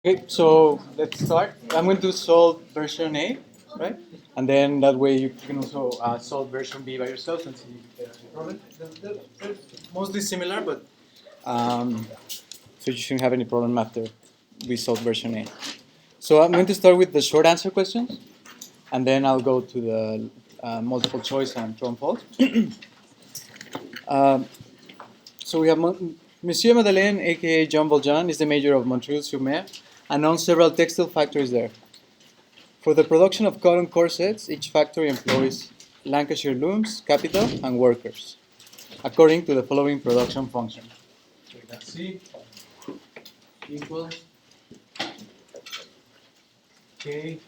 Okay, so let's start. I'm going to solve version A, right? And then that way you can also solve version B by yourself and see if there's a problem. They're mostly similar, but so you shouldn't have any problem after we solve version A. So I'm going to start with the short answer questions, and then I'll go to the multiple choice and true and false. Um, so we have Monsieur Madeleine, aka Jean Valjean, is the mayor of Montreal-sur-Mer and owns several textile factories there. For the production of cotton corsets, each factory employs Lancashire looms, capital, and workers, according to the following production function. So we have C equals K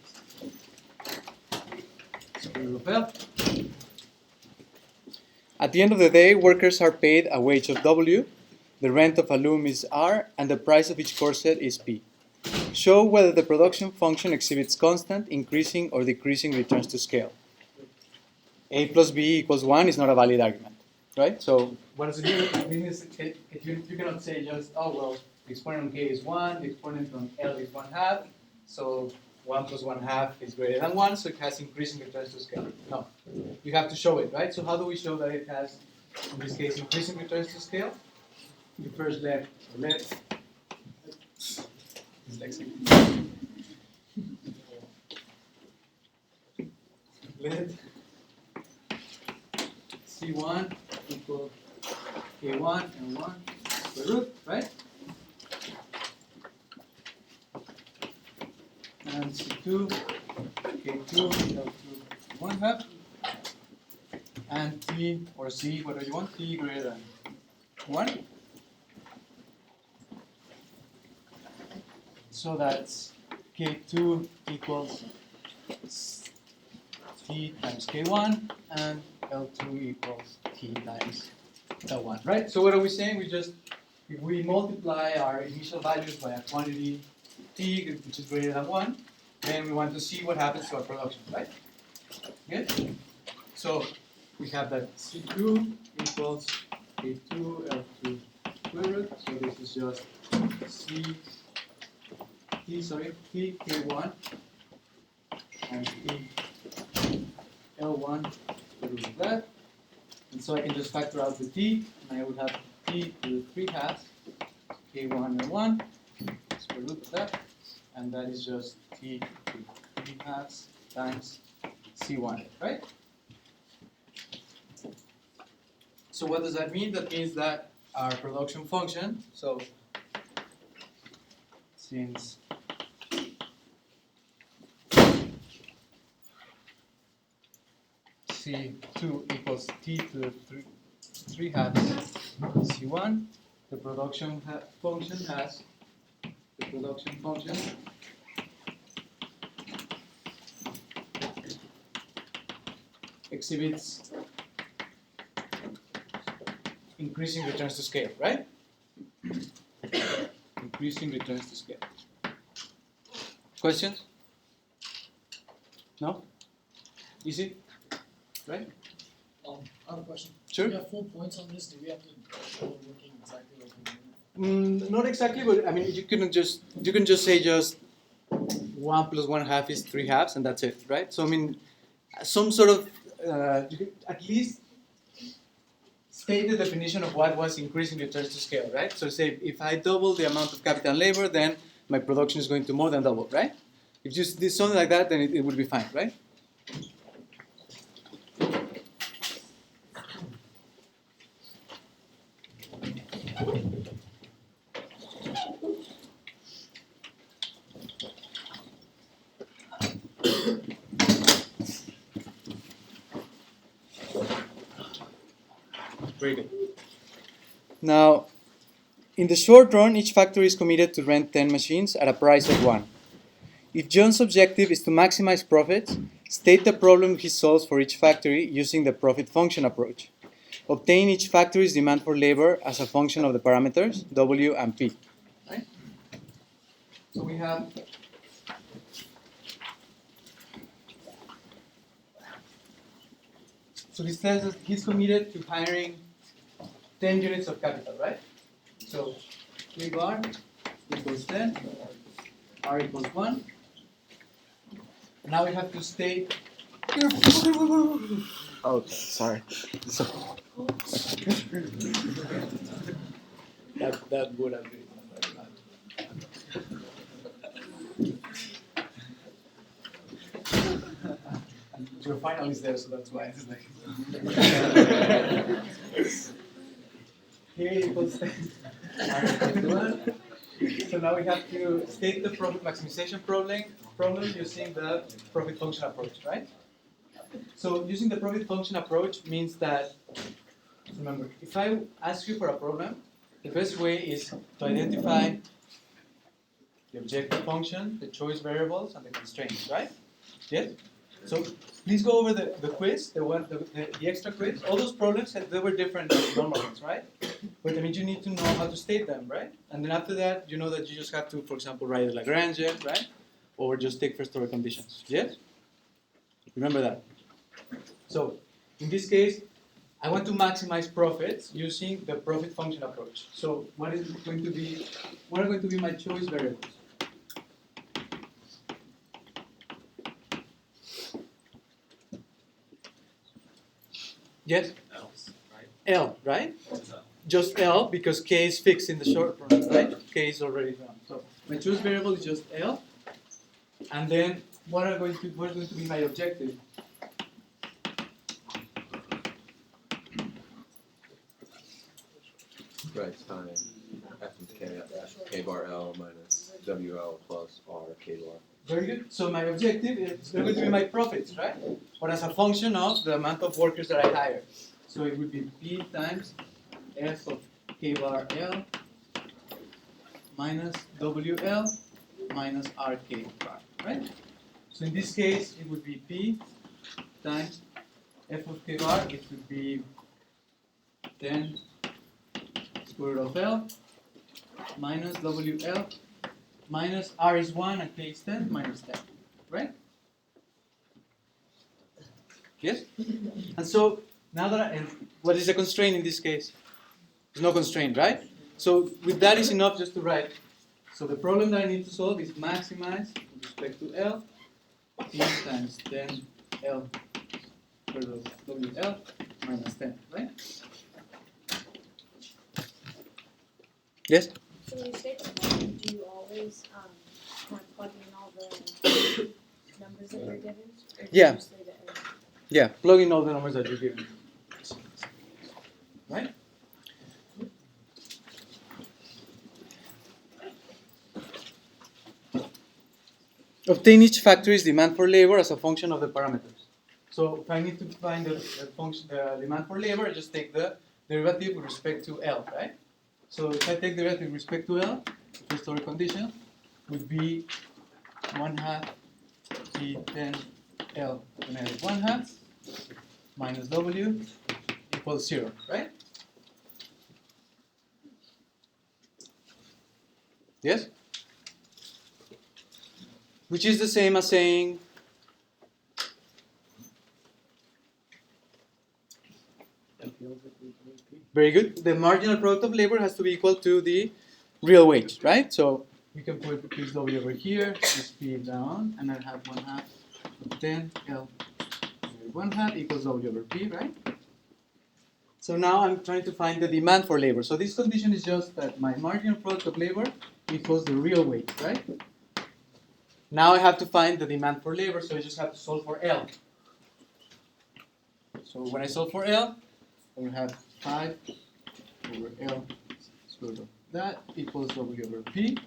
square root of L. At the end of the day, workers are paid a wage of W, the rent of a loom is R, and the price of each corset is P. Show whether the production function exhibits constant, increasing, or decreasing returns to scale. A plus B equals 1 is not a valid argument, right? So what does it mean? It means you cannot say just, oh, well, the exponent on K is 1, the exponent on L is 1/2, so 1 plus 1/2 is greater than 1, so it has increasing returns to scale. No, you have to show it, right? So how do we show that it has, in this case, increasing returns to scale? You first let C1 equal K1 L1 square root, right? And C2 K2 L2 1/2. And T or C, whatever you want, T greater than 1. So that's K2 equals T times K1 and L2 equals T times L1, right? So what are we saying? If we multiply our initial values by a quantity T, which is greater than 1, then we want to see what happens to our production, right? Good? So we have that C2 equals K2 L2 square root. So this is just T K1 and T L1 square root of that. And so I can just factor out the T, and I would have T to the 3/2 K1 L1 square root of that. And that is just T to 3/2 times C1, right? So what does that mean? That means that our production function, so since C2 equals T to the 3/2 C1, the production function exhibits increasing returns to scale, right? Increasing returns to scale. Questions? No? Easy? Right? I have a question. Sure. Do we have 4 points on this? Do we have to show working exactly like we're doing? Not exactly, but I mean, you can just say just 1 plus 1/2 is 3/2, and that's it, right? So I mean, some sort of you could at least state the definition of what was increasing returns to scale, right? So say if I double the amount of capital and labor, then my production is going to more than double, right? If you did something like that, then it would be fine, right? Very good. Now, in the short run, each factory is committed to rent 10 machines at a price of 1. If John's objective is to maximize profits, state the problem he solves for each factory using the profit function approach. Obtain each factory's demand for labor as a function of the parameters W and P. Right? So we have he says that he's committed to hiring 10 units of capital, right? So P bar equals 10 R equals 1. Now we have to state. Okay, sorry. So that would have been very bad. Your final is there, so that's why it's like. Here equals R equals 1. So now we have to state the profit maximization problem using the profit function approach, right? So using the profit function approach means that, remember, if I ask you for a problem, the best way is to identify the objective function, the choice variables, and the constraints, right? Yes? So please go over the quiz, the extra quiz. All those problems, they were different than normal ones, right? But I mean, you need to know how to state them, right? And then after that, you know that you just have to, for example, write a Lagrangian, right? Or just take first order conditions. Yes? Remember that. So in this case, I want to maximize profits using the profit function approach. So what are going to be my choice variables? Yes? L, right? Just L because K is fixed in the short run, right? K is already done. So my choice variable is just L. And then what is going to be my objective? Right, time F and K bar L minus WL plus R K bar. Very good. So my objective is going to be my profits, right? Or as a function of the amount of workers that I hire. So it would be P times F of K bar L minus WL minus RK bar, right? So in this case, it would be P times F of K bar, which would be 10 square root of L minus WL minus R is 1 and K is 10 minus 10, right? Yes? And so now that and what is the constraint in this case? There's no constraint, right? So with that is enough just to write. So the problem that I need to solve is maximize with respect to L P times 10 L square root of WL minus 10, right? Yes? So when you state the problem, do you always kind of plug in all the numbers that you're given? Or do Yeah. you just leave it in? Yeah, plug in all the numbers that you're given. Right? Obtain each factory's demand for labor as a function of the parameters. So if I need to find the function, the demand for labor, I just take the derivative with respect to L, right? So if I take the derivative with respect to L, the first order condition would be 1/2 P10 L negative 1/2 minus W equals 0, right? Yes? Which is the same as saying very good. The marginal product of labor has to be equal to the real wage, right? So we can put this W over here, this P down, and I have 1/2 of 10 L 1/2 equals W over P, right? So now I'm trying to find the demand for labor. So this condition is just that my marginal product of labor equals the real wage, right? Now I have to find the demand for labor, so I just have to solve for L. So when I solve for L, I will have 5 over L square root of that equals W over P.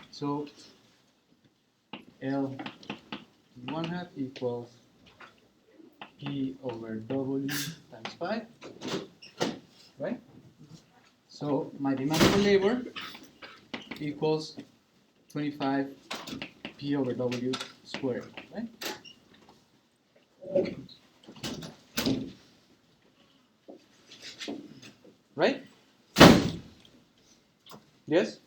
So L 1/2 equals P over W times 5, right? So my demand for labor equals 25 P over W squared, right? Right? Yes?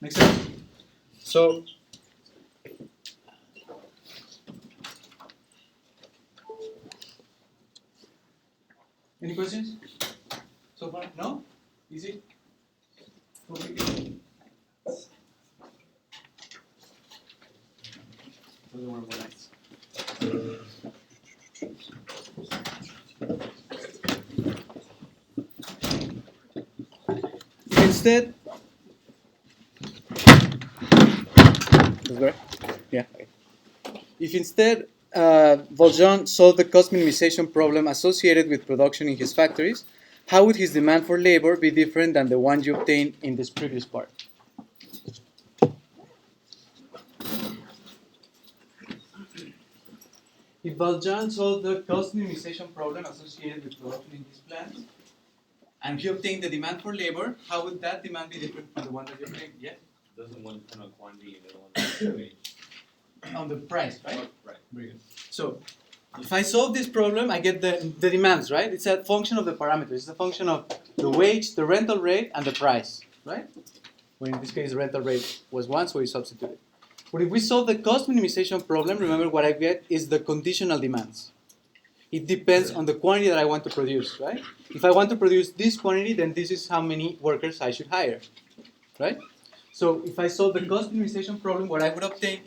Make sense? So any questions so far? No? Easy? Complicated? Other one more nice. Instead, yeah. If instead Valjean solved the cost minimization problem associated with production in his factories, how would his demand for labor be different than the one you obtained in this previous part? If Valjean solved the cost minimization problem associated with production in his plants, and he obtained the demand for labor, how would that demand be different from the one that you obtained? Yeah? Doesn't one depend on quantity and the other one on wage? On the price, right? Right. Very good. So, if I solve this problem, I get the demands, right? It's a function of the parameters. It's a function of the wage, the rental rate, and the price, right? Well, in this case, the rental rate was 1, so we substituted. But if we solve the cost minimization problem, remember what I get is the conditional demands. It depends on the quantity that I want to produce, right? If I want to produce this quantity, then this is how many workers I should hire, right? So if I solve the cost minimization problem, what I would obtain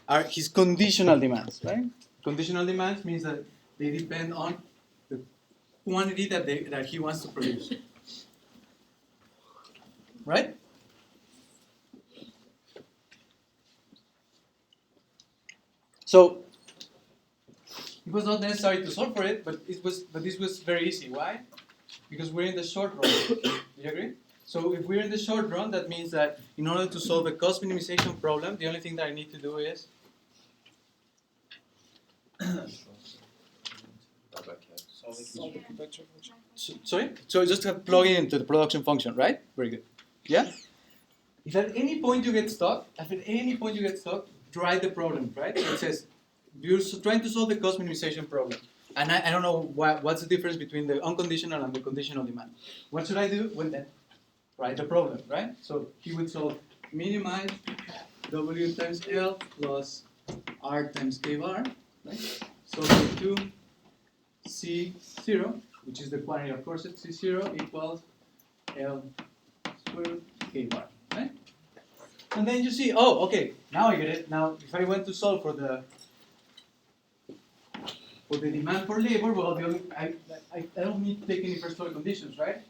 are his conditional demands, right? Conditional demands means that they depend on the quantity that he wants to produce, right? So it was not necessary to solve for it, but this was very easy. Why? Because we're in the short run. Do you agree? So if we're in the short run, that means that in order to solve a cost minimization problem, the only thing that I need to do is sorry? So just have plug it into the production function, right? Very good. Yeah? If at any point you get stuck, write the problem, right? So it says, you're trying to solve the cost minimization problem. And I don't know what's the difference between the unconditional and the conditional demand. What should I do? Well then, write the problem, right? So he would solve minimize W times L plus R times K bar, right? So to C0, which is the quantity of corset, C0 equals L squared K bar, right? And then you see, oh, okay, now I get it. Now, if I want to solve for the demand for labor, well, I don't need to take any first order conditions, right?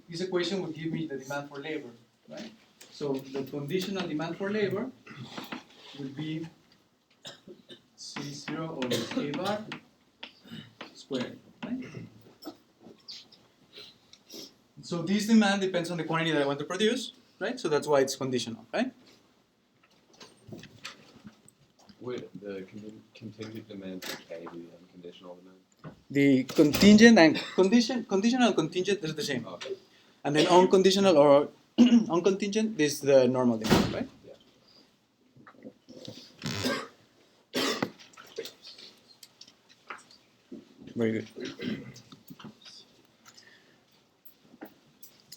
This equation would give me the demand for labor, right? So the conditional demand for labor would be C0 over K bar squared, right? So this demand depends on the quantity that I want to produce, right? So that's why it's conditional, right? Would the contingent demand for K be the unconditional demand? The contingent and conditional and contingent is the same. Okay. And then unconditional or uncontingent is the normal demand, right? Yeah. Very good.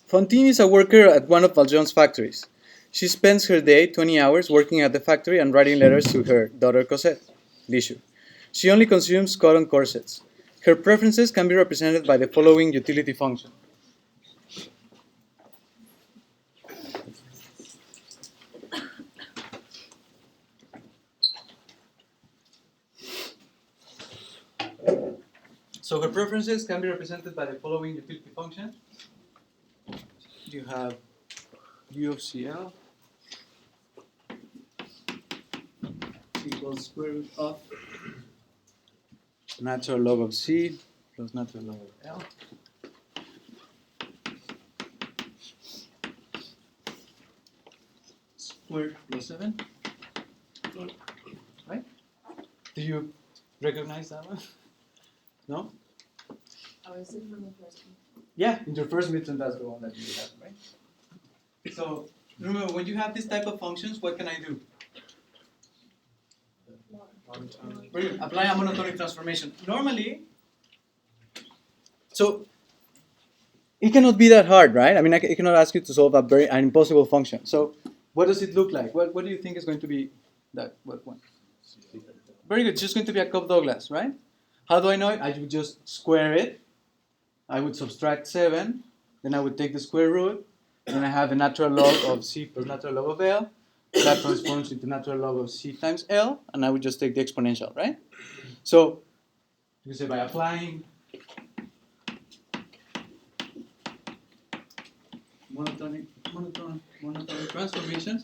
Fantine is a worker at one of Valjean's factories. She spends her day, 20 hours, working at the factory and writing letters to her daughter Cosette, Lichu. She only consumes cotton corsets. Her preferences can be represented by the following utility function. So her preferences can be represented by the following utility function. You have U of CL equals square root of natural log of C plus natural log of L squared plus 7. Right? Do you recognize that one? No? Oh, is it from the first one? Yeah, in your first midterm, that's the one that you have, right? So remember, when you have this type of functions, what can I do? Brilliant. Apply a monotonic transformation. Normally, so it cannot be that hard, right? I mean, I cannot ask you to solve an impossible function. So What does it look like? What do you think is going to be that what one? Very good. It's just going to be a Cobb-Douglas, right? How do I know it? I would just square it. I would subtract 7. Then I would take the square root. Then I have the natural log of C plus natural log of L. That transforms into natural log of C times L. And I would just take the exponential, right? So you say by applying monotonic transformations,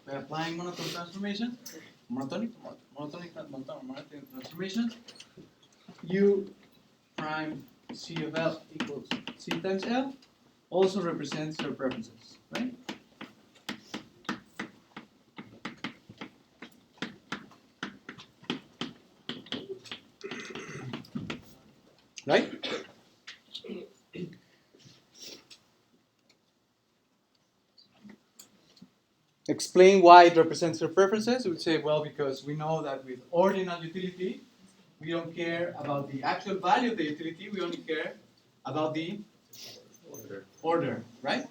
by applying monotonic transformations, monotonic transformations, U prime C of L equals C times L also represents your preferences, right? Right? Explain why it represents your preferences. We would say, well, because we know that with ordinal utility, we don't care about the actual value of the utility, we only care about the order, right?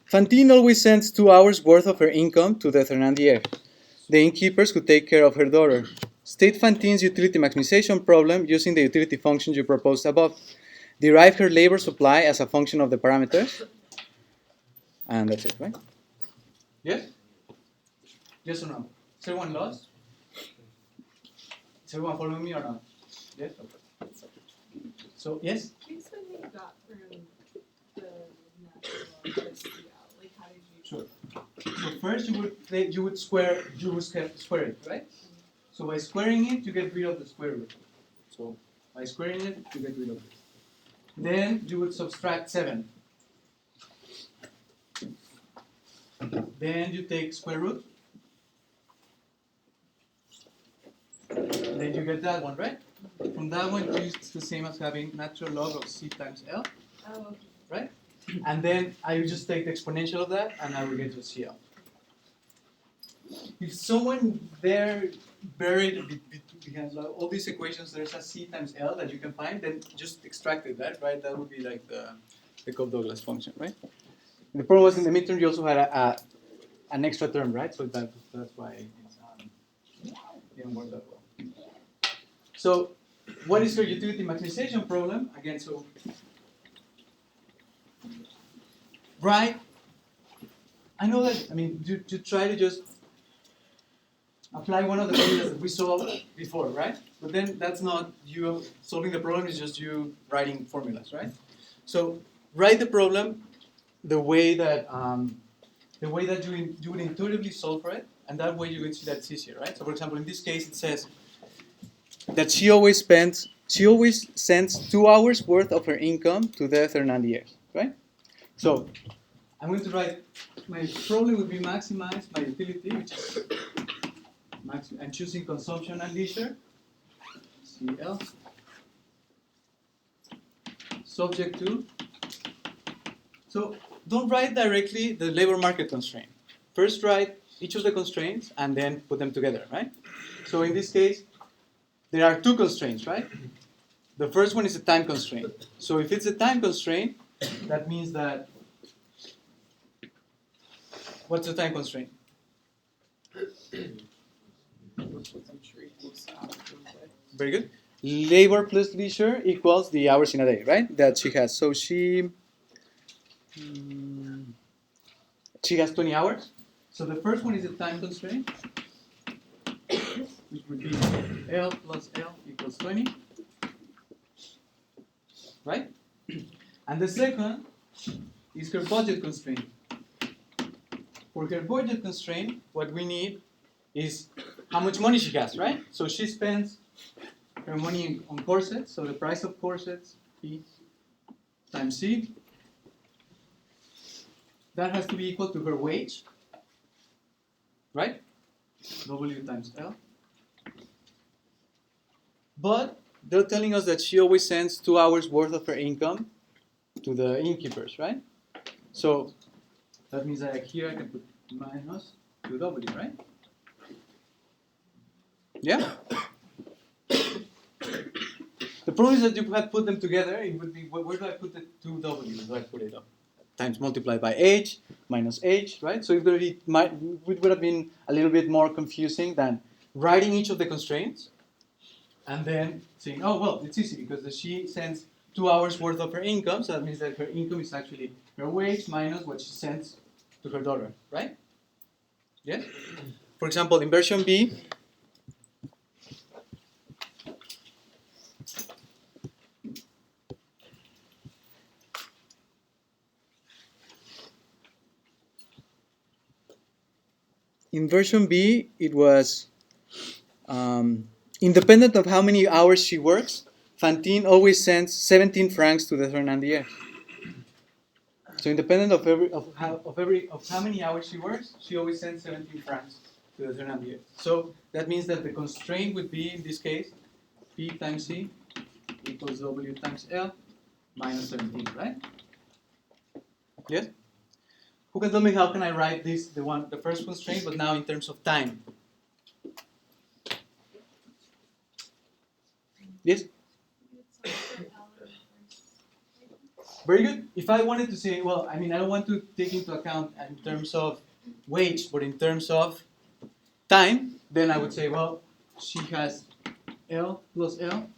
Fantine always sends 2 hours worth of her income to the Thénardier, the innkeepers who take care of her daughter. State Fantine's utility maximization problem using the utility functions you proposed above. Derive her labor supply as a function of the parameters. And that's it, right? Yes? Yes or no? Is everyone lost? Is everyone following me or not? Yes? Okay. So, yes? Can you explain how you got from the natural log to CL? Like, how did you? Sure. So first you would square it, right? So by squaring it, you get rid of the square root. So by squaring it, you get rid of it. Then you would subtract 7. Then you take square root. Then you get that one, right? From that one, it's the same as having natural log of C times L, Oh, okay. right? And then I will just take the exponential of that, and I will get to CL. If someone there buried behind all these equations, there's a C times L that you can find, then just extract it, right? That would be like the Cobb-Douglas function, right? The problem was in the midterm you also had an extra term, right? So that's why it didn't work that well. So what is your utility maximization problem? Again, so right. I know that, you try to just apply one of the formulas that we saw before, right? But then that's not you solving the problem, it's just you writing formulas, right? So write the problem the way that you would intuitively solve for it, and that way you would see that it's easier, right? So for example, in this case it says that she always sends 2 hours worth of her income to the Thénardiers, right? So I'm going to write, my problem would be maximize my utility, which is I'm choosing consumption and leisure, CL, subject to. So don't write directly the labor market constraint. First write each of the constraints and then put them together, right? So in this case, there are 2 constraints, right? The first one is a time constraint. So if it's a time constraint, that means that, what's the time constraint? Very good. Labor plus leisure equals the hours in a day, right? That she has. So she has 20 hours. So the first one is a time constraint, which would be L plus L equals 20, right? And the second is her budget constraint. For her budget constraint, what we need is how much money she has, right? So she spends her money on corsets, so the price of corsets, P times C. That has to be equal to her wage, right? W times L. But they're telling us that she always sends 2 hours worth of her income to the innkeepers, right? So that means that here I can put minus 2W, right? Yeah? The problem is that you had put them together, it would be, where do I put the two W's? Do I put it up? Times multiplied by h minus h, right? So it would have been a little bit more confusing than writing each of the constraints and then saying, oh, well, it's easy because she sends 2 hours worth of her income, so that means that her income is actually her wage minus what she sends to her daughter, right? Yes? For example, in version B, it was independent of how many hours she works, Fantine always sends 17 francs to the Fernandier. So independent of how many hours she works, she always sends 17 francs to the Fernandier. So that means that the constraint would be, in this case, P times C equals W times L minus 17, right? Yes? Who can tell me how can I write this, the first constraint, but now in terms of time? Yes? Very good. If I wanted to say, well, I mean, I don't want to take into account in terms of wage, but in terms of time, then I would say, well, she has L plus L,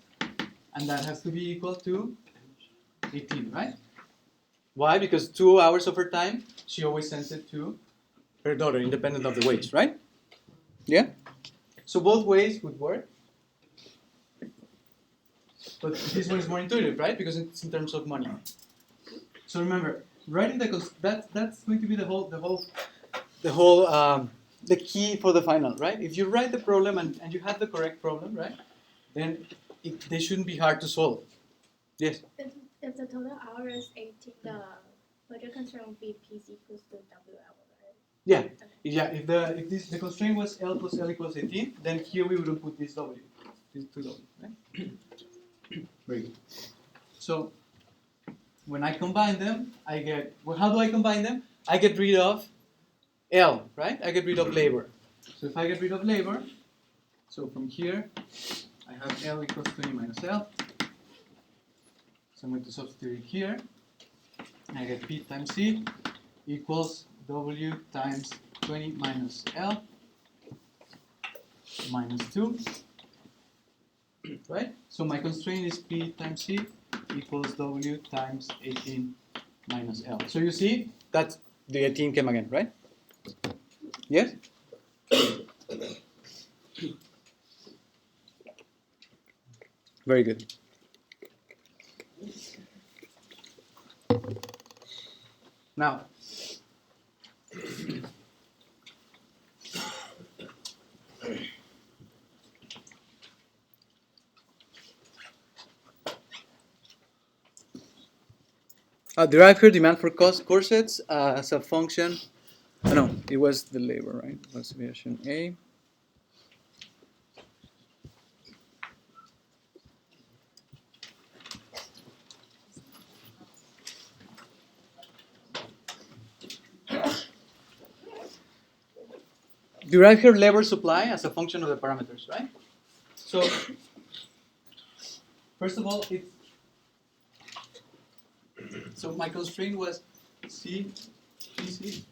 and that has to be equal to 18, right? Why? Because 2 hours of her time, she always sends it to her daughter, independent of the wage, right? Yeah? So both ways would work. But this one is more intuitive, right? Because it's in terms of money. So remember, writing that's going to be the key for the final, right? If you write the problem and you have the correct problem, right? Then they shouldn't be hard to solve. Yes. If the total hour is 18, the budget constraint would be PC equals to WL, right? Yeah. Yeah. If the constraint was L plus L equals 18, then here we wouldn't put this W, these two W, right? Very good. So when I combine them, I get, well, how do I combine them? I get rid of L, right? I get rid of labor. So if I get rid of labor, so from here, I have L equals 20 minus L. So I'm going to substitute it here. And I get P times C equals W times 20 minus L minus 2. Right? So my constraint is P times C equals W times 18 minus L. So you see, that's the 18 came again, right? Yes? Very good. Now, derive her demand for corsets as a function. Oh, no, it was the labor, right? It was version A. Derive her labor supply as a function of the parameters, right? So, first of all, so my constraint was C PC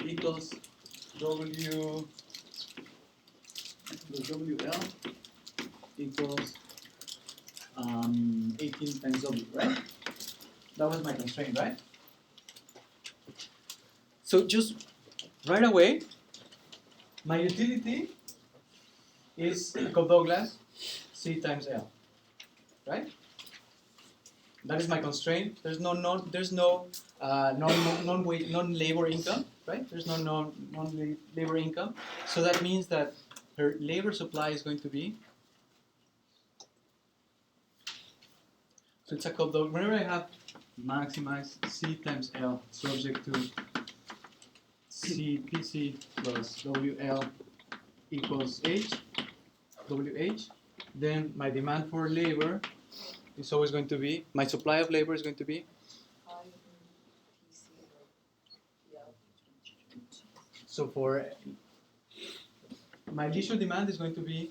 equals WL equals 18 times W, right? That was my constraint, right? So just right away, my utility is Cobb-Douglas C times L, right? That is my constraint. There's no non-labor income, right? There's no non-labor income. So that means that her labor supply is going to be. So it's a Cobb-Douglas. Whenever I have maximize C times L subject to CPC plus WL equals H, WH, then my demand for labor is always going to be, my supply of labor is going to be, so for my leisure demand is going to be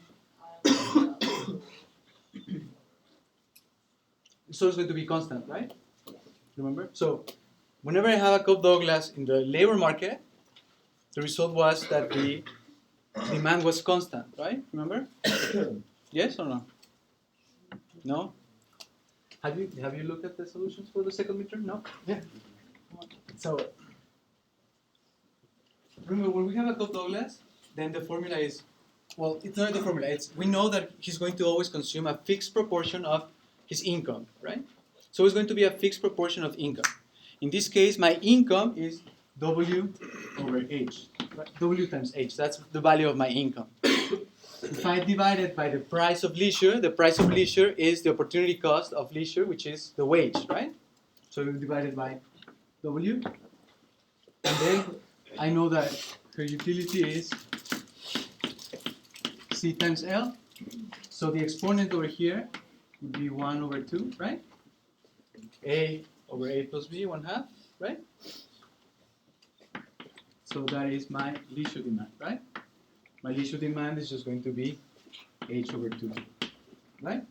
So it's going to be constant, right? Remember? So whenever I have a Cobb-Douglas in the labor market, the result was that the demand was constant, right? Remember? Yes or no? No? Have you looked at the solutions for the second midterm? No? Yeah. So remember, when we have a Cobb-Douglas, then the formula is, well, it's not the formula. It's, we know that he's going to always consume a fixed proportion of his income, right? So it's going to be a fixed proportion of income. In this case, my income is W over H. Right? W times H. That's the value of my income. If I divide it by the price of leisure, the price of leisure is the opportunity cost of leisure, which is the wage, right? So we divide it by W. And then I know that her utility is C times L. So the exponent over here would be 1 over 2, right? A over A plus B, 1/2, right? So that is my leisure demand, right? My leisure demand is just going to be H over 2, right?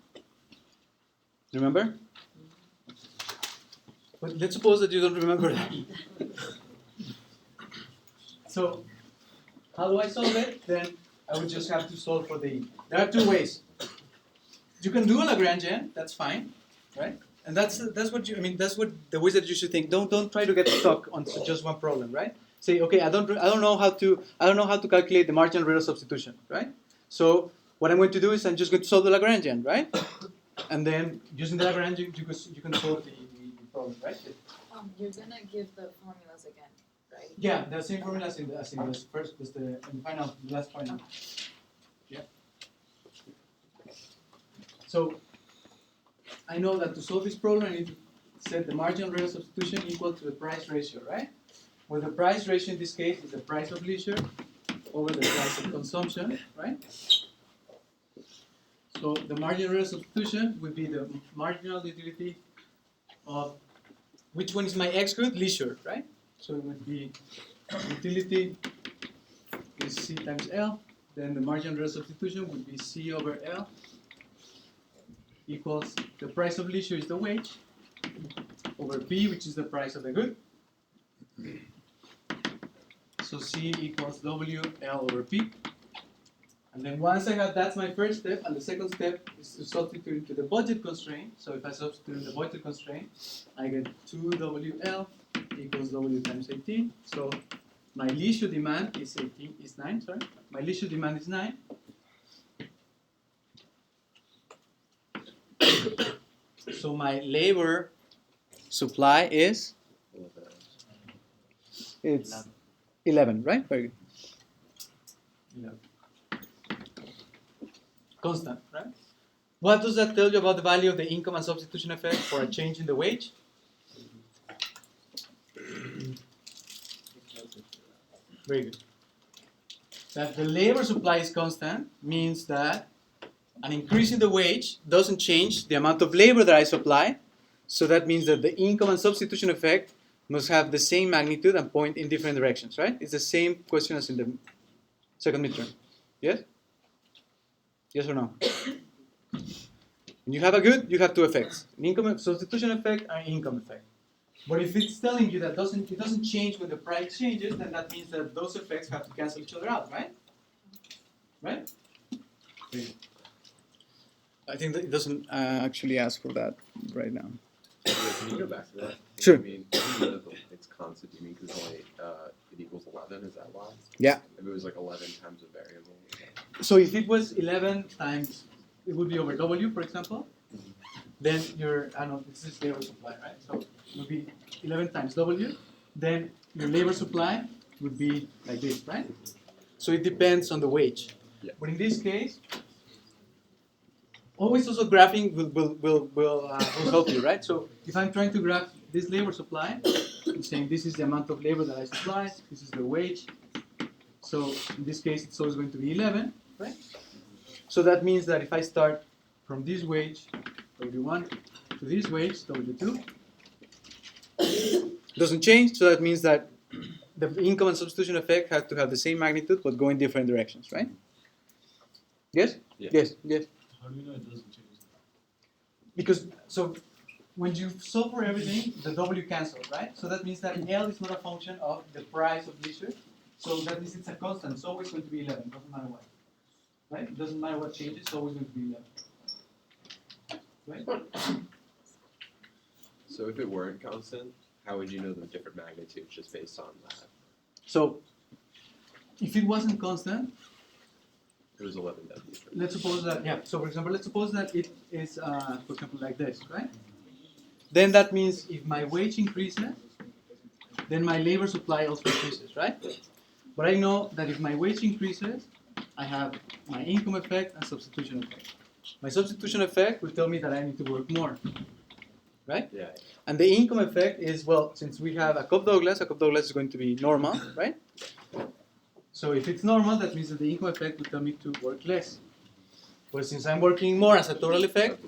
Remember? But let's suppose that you don't remember that. So how do I solve it? Then I would just have to solve for the E. There are two ways. You can do a Lagrangian, that's fine, right? And that's what you, I mean, that's what the ways that you should think. Don't try to get stuck on just one problem, right? Say, okay, I don't know how to calculate the marginal rate of substitution, right? So what I'm going to do is I'm just going to solve the Lagrangian, right? And then using the Lagrangian, you can solve the problem, right? You're gonna give the formulas again, right? Yeah, the same formula as in the first, in the final, the last final. Yeah. So I know that to solve this problem, I need to set the marginal rate of substitution equal to the price ratio, right? Where the price ratio in this case is the price of leisure over the price of consumption, right? So the marginal rate of substitution would be the marginal utility of, which one is my X good? Leisure, right? So it would be utility is C times L, then the marginal rate of substitution would be C over L equals the price of leisure is the wage over P, which is the price of the good. So C equals W L over P. And then once I have, that's my first step, and the second step is to substitute into the budget constraint. So if I substitute in the budget constraint, I get 2WL equals W times 18. So my leisure demand is 9, sorry. My leisure demand is 9. So my labor supply is, it's 11, right? Very good. 11. Constant, right? What does that tell you about the value of the income and substitution effect for a change in the wage? Very good. That the labor supply is constant means that an increase in the wage doesn't change the amount of labor that I supply. So that means that the income and substitution effect must have the same magnitude and point in different directions, right? It's the same question as in the second midterm. Yes? Yes or no? When you have a good, you have two effects: an income substitution effect and income effect. But if it's telling you that it doesn't change when the price changes, then that means that those effects have to cancel each other out, right? Right? I think that it doesn't actually ask for that right now. Can you go back to that? Sure. I mean, even though it's constant, you mean because only it equals 11? Is that why? Yeah. If it was like 11 times a variable. So if it was 11 times, it would be over W, for example. Then your, I don't know, this is labor supply, right? So it would be 11 times W. Then your labor supply would be like this, right? So it depends on the wage. Yeah. But in this case, always also graphing will help you, right? So if I'm trying to graph this labor supply, I'm saying this is the amount of labor that I supply, this is the wage. So in this case, it's always going to be 11, right? So that means that if I start from this wage, W1, to this wage, W2, doesn't change, so that means that the income and substitution effect has to have the same magnitude but go in different directions, right? Yes? Yeah. Yes, yes. How do you know it doesn't change? because so when you solve for everything, the W cancels, right? So that means that L is not a function of the price of leisure. So that means it's a constant. It's always going to be 11. Doesn't matter what, right? It doesn't matter what changes. It's always going to be 11, right? So if it weren't constant, how would you know the different magnitudes just based on that? So if it wasn't constant, It was 11 W. let's suppose that, yeah, so for example, let's suppose that it is, for example, like this, right? Then that means if my wage increases, then my labor supply also increases, right? But I know that if my wage increases, I have my income effect and substitution effect. My substitution effect will tell me that I need to work more, right? Yeah. And the income effect is, well, since we have a Cobb-Douglas is going to be normal, right? So if it's normal, that means that the income effect will tell me to work less. But since I'm working more as a total effect,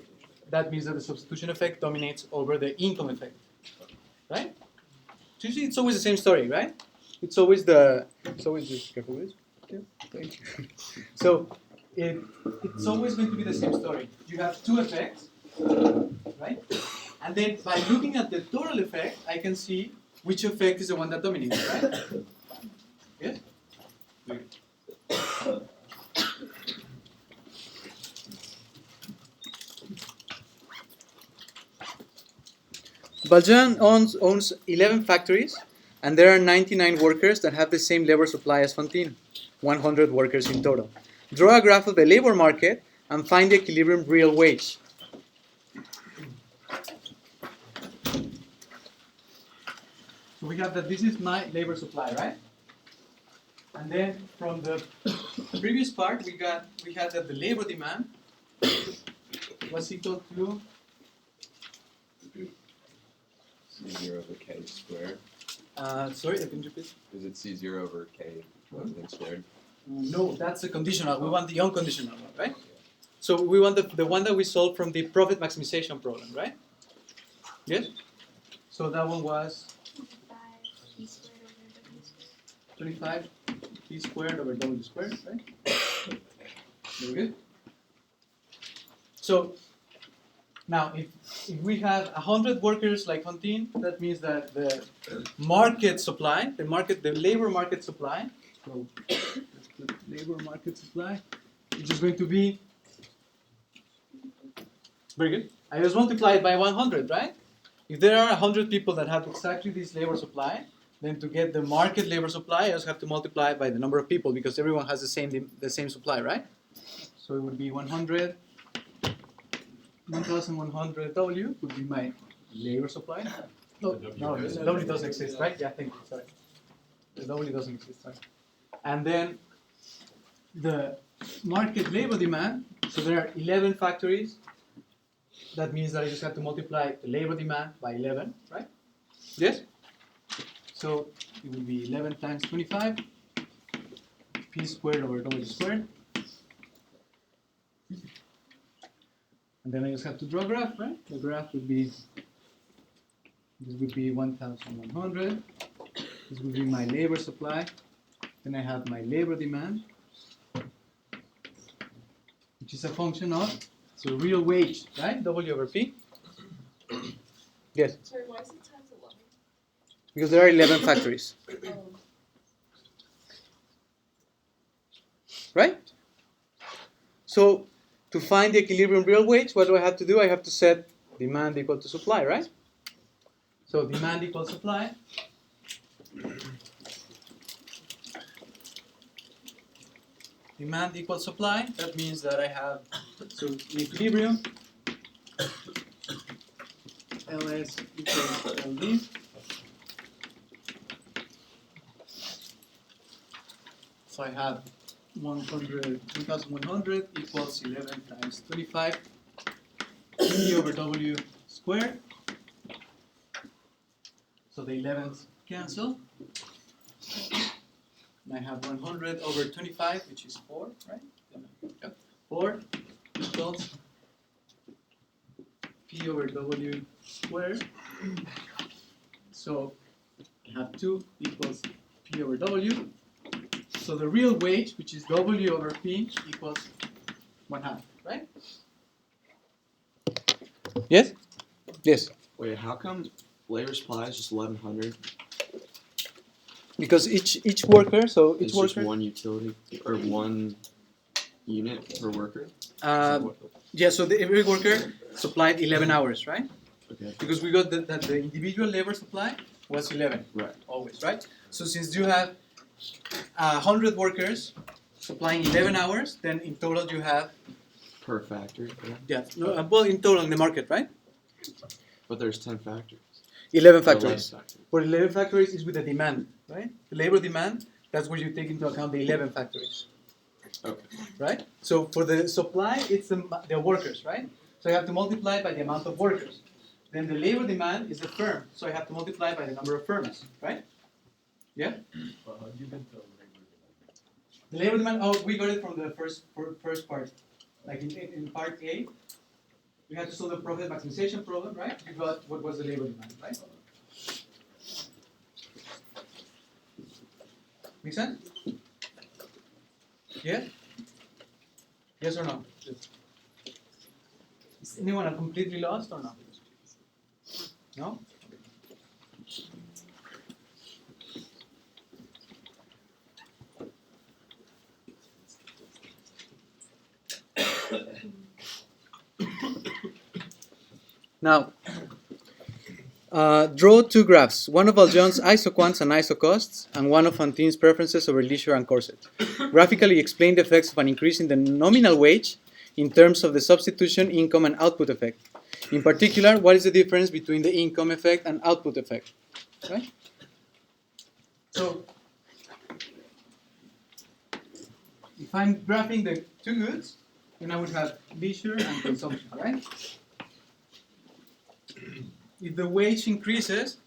that means that the substitution effect dominates over the income effect, right? So you see, it's always the same story, right? It's always careful with this. Yeah, thank you. So it's always going to be the same story. You have two effects, right? And then by looking at the total effect, I can see which effect is the one that dominates, right? Yes? Valjean owns 11 factories, and there are 99 workers that have the same labor supply as Fantine, 100 workers in total. Draw a graph of the labor market and find the equilibrium real wage. So we have that this is my labor supply, right? And then from the previous part, we had that the labor demand was equal to C0 over K squared. sorry, I can repeat. Is it C0 over K everything squared? No, that's the conditional. We want the unconditional one, right? So we want the one that we solved from the profit maximization problem, right? Yes? So that one was 25 P squared over W squared, right? Very good. So now if we have 100 workers like Fantine, that means that the market supply, the labor market supply, so let's put labor market supply, which is going to be very good. I just multiply it by 100, right? If there are 100 people that have exactly this labor supply, then to get the market labor supply, I just have to multiply it by the number of people because everyone has the same supply, right? So it would be 100, 1,100 W would be my labor supply. No, the W doesn't exist, right? Yeah, thank you, sorry. The W doesn't exist, sorry. And then the market labor demand, so there are 11 factories. That means that I just have to multiply the labor demand by 11, right? Yes? So it would be 11 times 25, P squared over W squared. And then I just have to draw a graph, right? The graph would be, this would be 1,100. This would be my labor supply. Then I have my labor demand, which is a function of, so real wage, right? W over P. Yes? Sorry, why is it times 11? Because there are 11 factories. Right? So to find the equilibrium real wage, what do I have to do? I have to set demand equal to supply, right? So demand equals supply. Demand equals supply. That means that I have, so in equilibrium, LS equals LD. So I have 1,100 equals 11 times 25 P over W squared. So the 11s cancel. And I have 100 over 25, which is 4, right? Yep. 4 equals P over W squared. So I have 2 equals P over W. So the real wage, which is W over P, equals 1/2, right? Yes? Yes. Wait, how come labor supply is just 1,100? Because each worker, so each It's just worker. one utility or one unit per worker? Is Uh, that what- yeah, so every worker supplied 11 hours, right? okay. Because we got that the individual labor supply was 11. Right. Always, right? So since you have 100 workers supplying 11 hours, then in total you have, Per factory. yeah, Yeah. no, well, in total in the market, right? But there's 10 factories. 11 Or 11 factories. factories. For 11 factories is with the demand, right? The labor demand, that's where you take into account the 11 factories, Okay. right? So for the supply, it's the workers, right? So you have to multiply by the amount of workers. Then the labor demand is the firm, so I have to multiply by the number of firms, right? Yeah? The labor demand, oh, we got it from the first part. Like in part A, we had to solve the profit maximization problem, right? We got what was the labor demand, right? Make sense? Yeah? Yes or no? Is anyone completely lost or not? No? Now, draw two graphs, one of Valjean's isoquants and isocosts, and one of Fantine's preferences over leisure and corset. Graphically explain the effects of an increase in the nominal wage in terms of the substitution, income, and output effect. In particular, what is the difference between the income effect and output effect? Right? So, if I'm graphing the two goods, then I would have leisure and consumption, right? If the wage increases,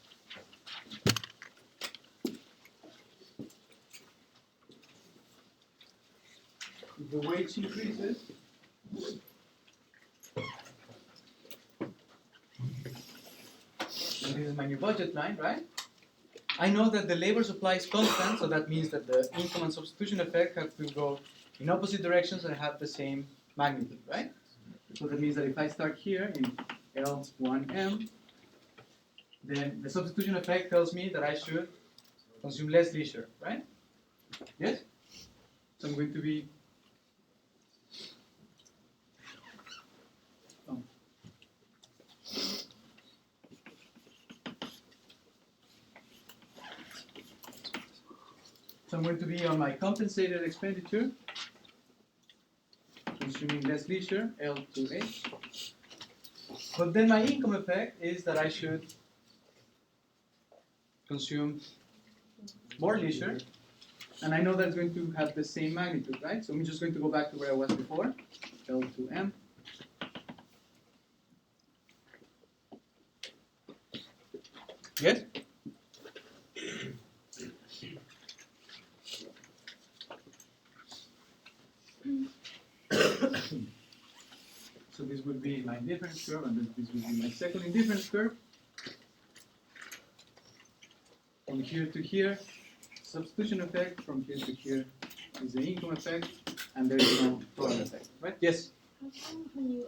and this is my new budget line, right? I know that the labor supply is constant, so that means that the income and substitution effect have to go in opposite directions and have the same magnitude, right? So that means that if I start here in L1M, then the substitution effect tells me that I should consume less leisure, right? Yes? So I'm going to be So I'm going to be on my compensated expenditure, consuming less leisure, L2A. But then my income effect is that I should consume more leisure, and I know that's going to have the same magnitude, right? So I'm just going to go back to where I was before, L2M. Yes? So this would be my indifference curve, and then this would be my second indifference curve. From here to here, substitution effect. From here to here is the income effect, and there is no total effect, right? Yes? How come when you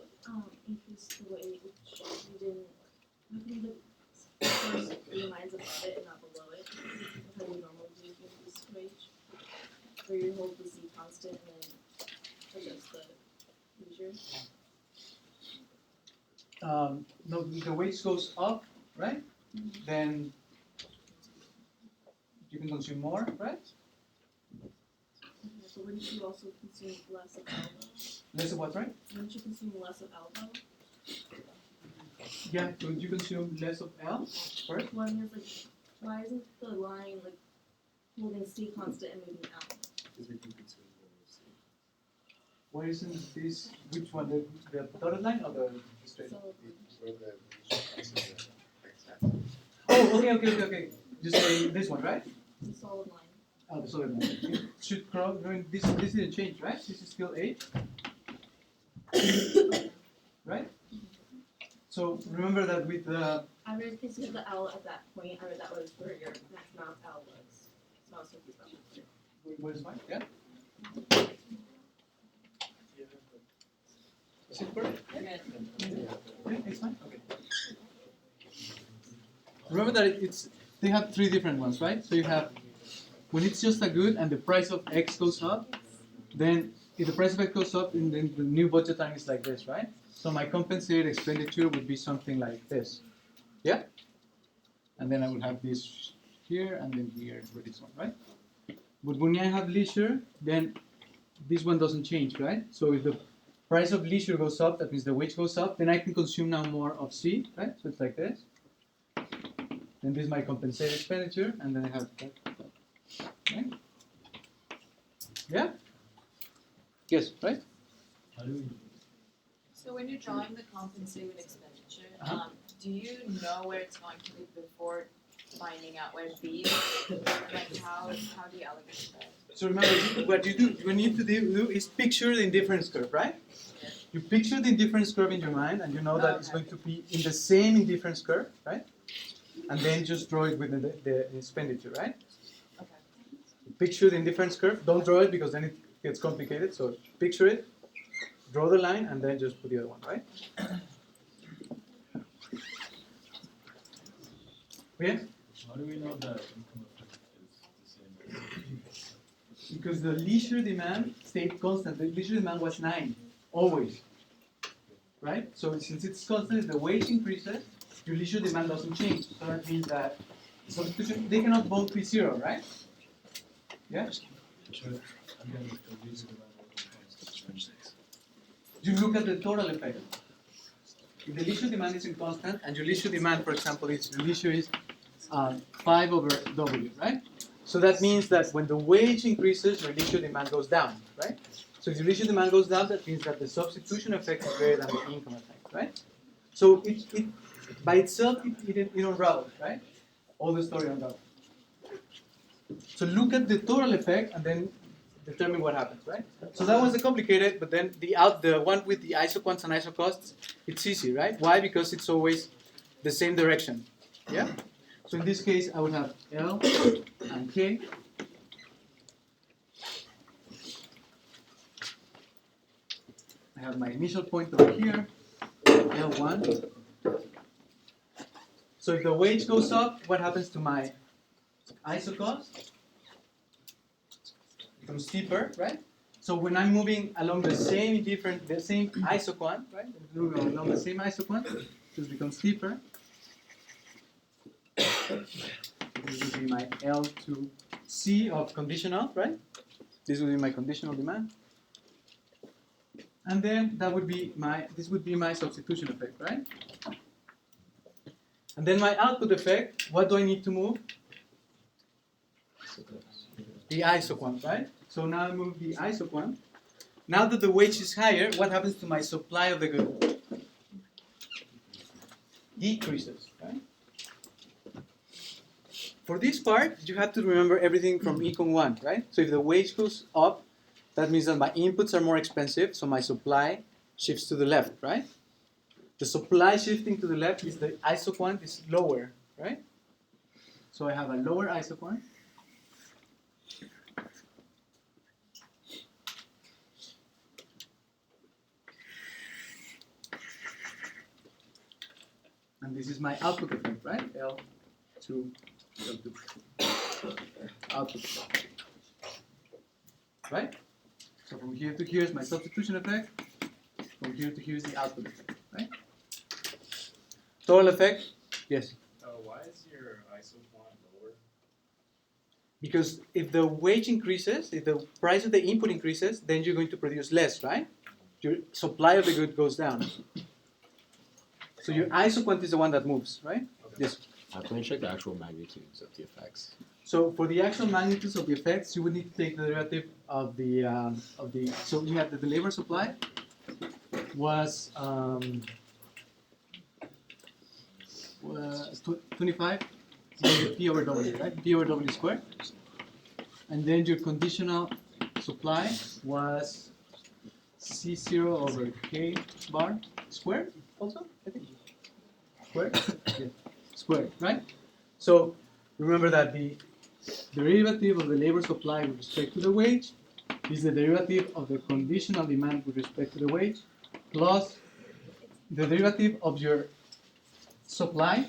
increased the wage, you didn't, how come the first 3 lines above it and not below it? How do you normally do increase the wage? Where you hold the Z constant and then adjust the leisure? No, the wage goes up, right? Then you can consume more, right? So wouldn't you also consume less of L though? Less of what, right? Wouldn't you consume less of L though? Yeah, so you consume less of L first. Well, I mean, it's like, why isn't the line like holding C constant and moving L? Why isn't this, which one, the dotted line or the straight? So, Oh, okay. You say this one, right? the solid line. Oh, the solid line. It should cross, this didn't change, right? This is still 8. Right? So remember that with the, I read because you had the L at that point. I read that was where your max amount of L was. So I was confused about that. what is fine, yeah? Is it correct? Okay. Yeah, it's fine. Okay. Remember that they have three different ones, right? So you have when it's just a good and the price of X goes up, then if the price of X goes up, then the new budget line is like this, right? So my compensated expenditure would be something like this. Yeah? And then I would have this here and then here for this one, right? But when I have leisure, then this one doesn't change, right? So if the price of leisure goes up, that means the wage goes up, then I can consume now more of C, right? So it's like this. Then this is my compensated expenditure, and then I have that. Right? Yeah? Yes, right? So when you're drawing the compensated expenditure, Uh-huh. Do you know where it's going to be before finding out where B is? Like how do you allocate that? So remember, what you do, what you need to do is picture the indifference curve, right? You picture the indifference curve in your mind, and you know that it's going to be in the same indifference curve, right? And then just draw it with the expenditure, right? Okay. Picture the indifference curve. Don't draw it because then it gets complicated. So picture it, draw the line, and then just put the other one, right? Yeah? How do we know that income effect is the same? Because the leisure demand stayed constant. The leisure demand was 9, always. Right? So since it's constant, the wage increases, your leisure demand doesn't change. So that means that substitution, they cannot both be 0, right? Yeah? Sure. Again, if the leisure demand also constant. You look at the total effect. If the leisure demand isn't constant, and your leisure demand, for example, your leisure is 5 over W, right? So that means that when the wage increases, your leisure demand goes down, right? So if your leisure demand goes down, that means that the substitution effect is greater than the income effect, right? So it by itself, it unravels, right? All the story unravels. So look at the total effect and then determine what happens, right? So that was the complicated, but then the one with the isoquants and isocosts, it's easy, right? Why? Because it's always the same direction. Yeah? So in this case, I would have L and K. I have my initial point over here, L1. So if the wage goes up, what happens to my isocost? It becomes steeper, right? So when I'm moving along the same isoquant, right? Moving along the same isoquant, it just becomes steeper. This would be my L2C of conditional, right? This would be my conditional demand. And then this would be my substitution effect, right? And then my output effect, what do I need to move? The isoquant, right? So now I move the isoquant. Now that the wage is higher, what happens to my supply of the good? Decreases, right? For this part, you have to remember everything from Econ 1, right? So if the wage goes up, that means that my inputs are more expensive, so my supply shifts to the left, right? The supply shifting to the left is the isoquant is lower, right? So I have a lower isoquant. And this is my output effect, right? L2 output effect. Right? So from here to here is my substitution effect. From here to here is the output effect, right? Total effect, yes? Why is your isoquant lower? Because if the wage increases, if the price of the input increases, then you're going to produce less, right? Your supply of the good goes down. So your isoquant is the one that moves, right? Okay. Yes. Can we check the actual magnitudes of the effects? So for the actual magnitudes of the effects, you would need to take the derivative of the So we had the labor supply was 25 P over W, right? P over W squared. And then your conditional supply was C0 over K bar squared also, I think. Squared? Yeah. Squared, right? So remember that the derivative of the labor supply with respect to the wage is the derivative of the conditional demand with respect to the wage plus the derivative of your supply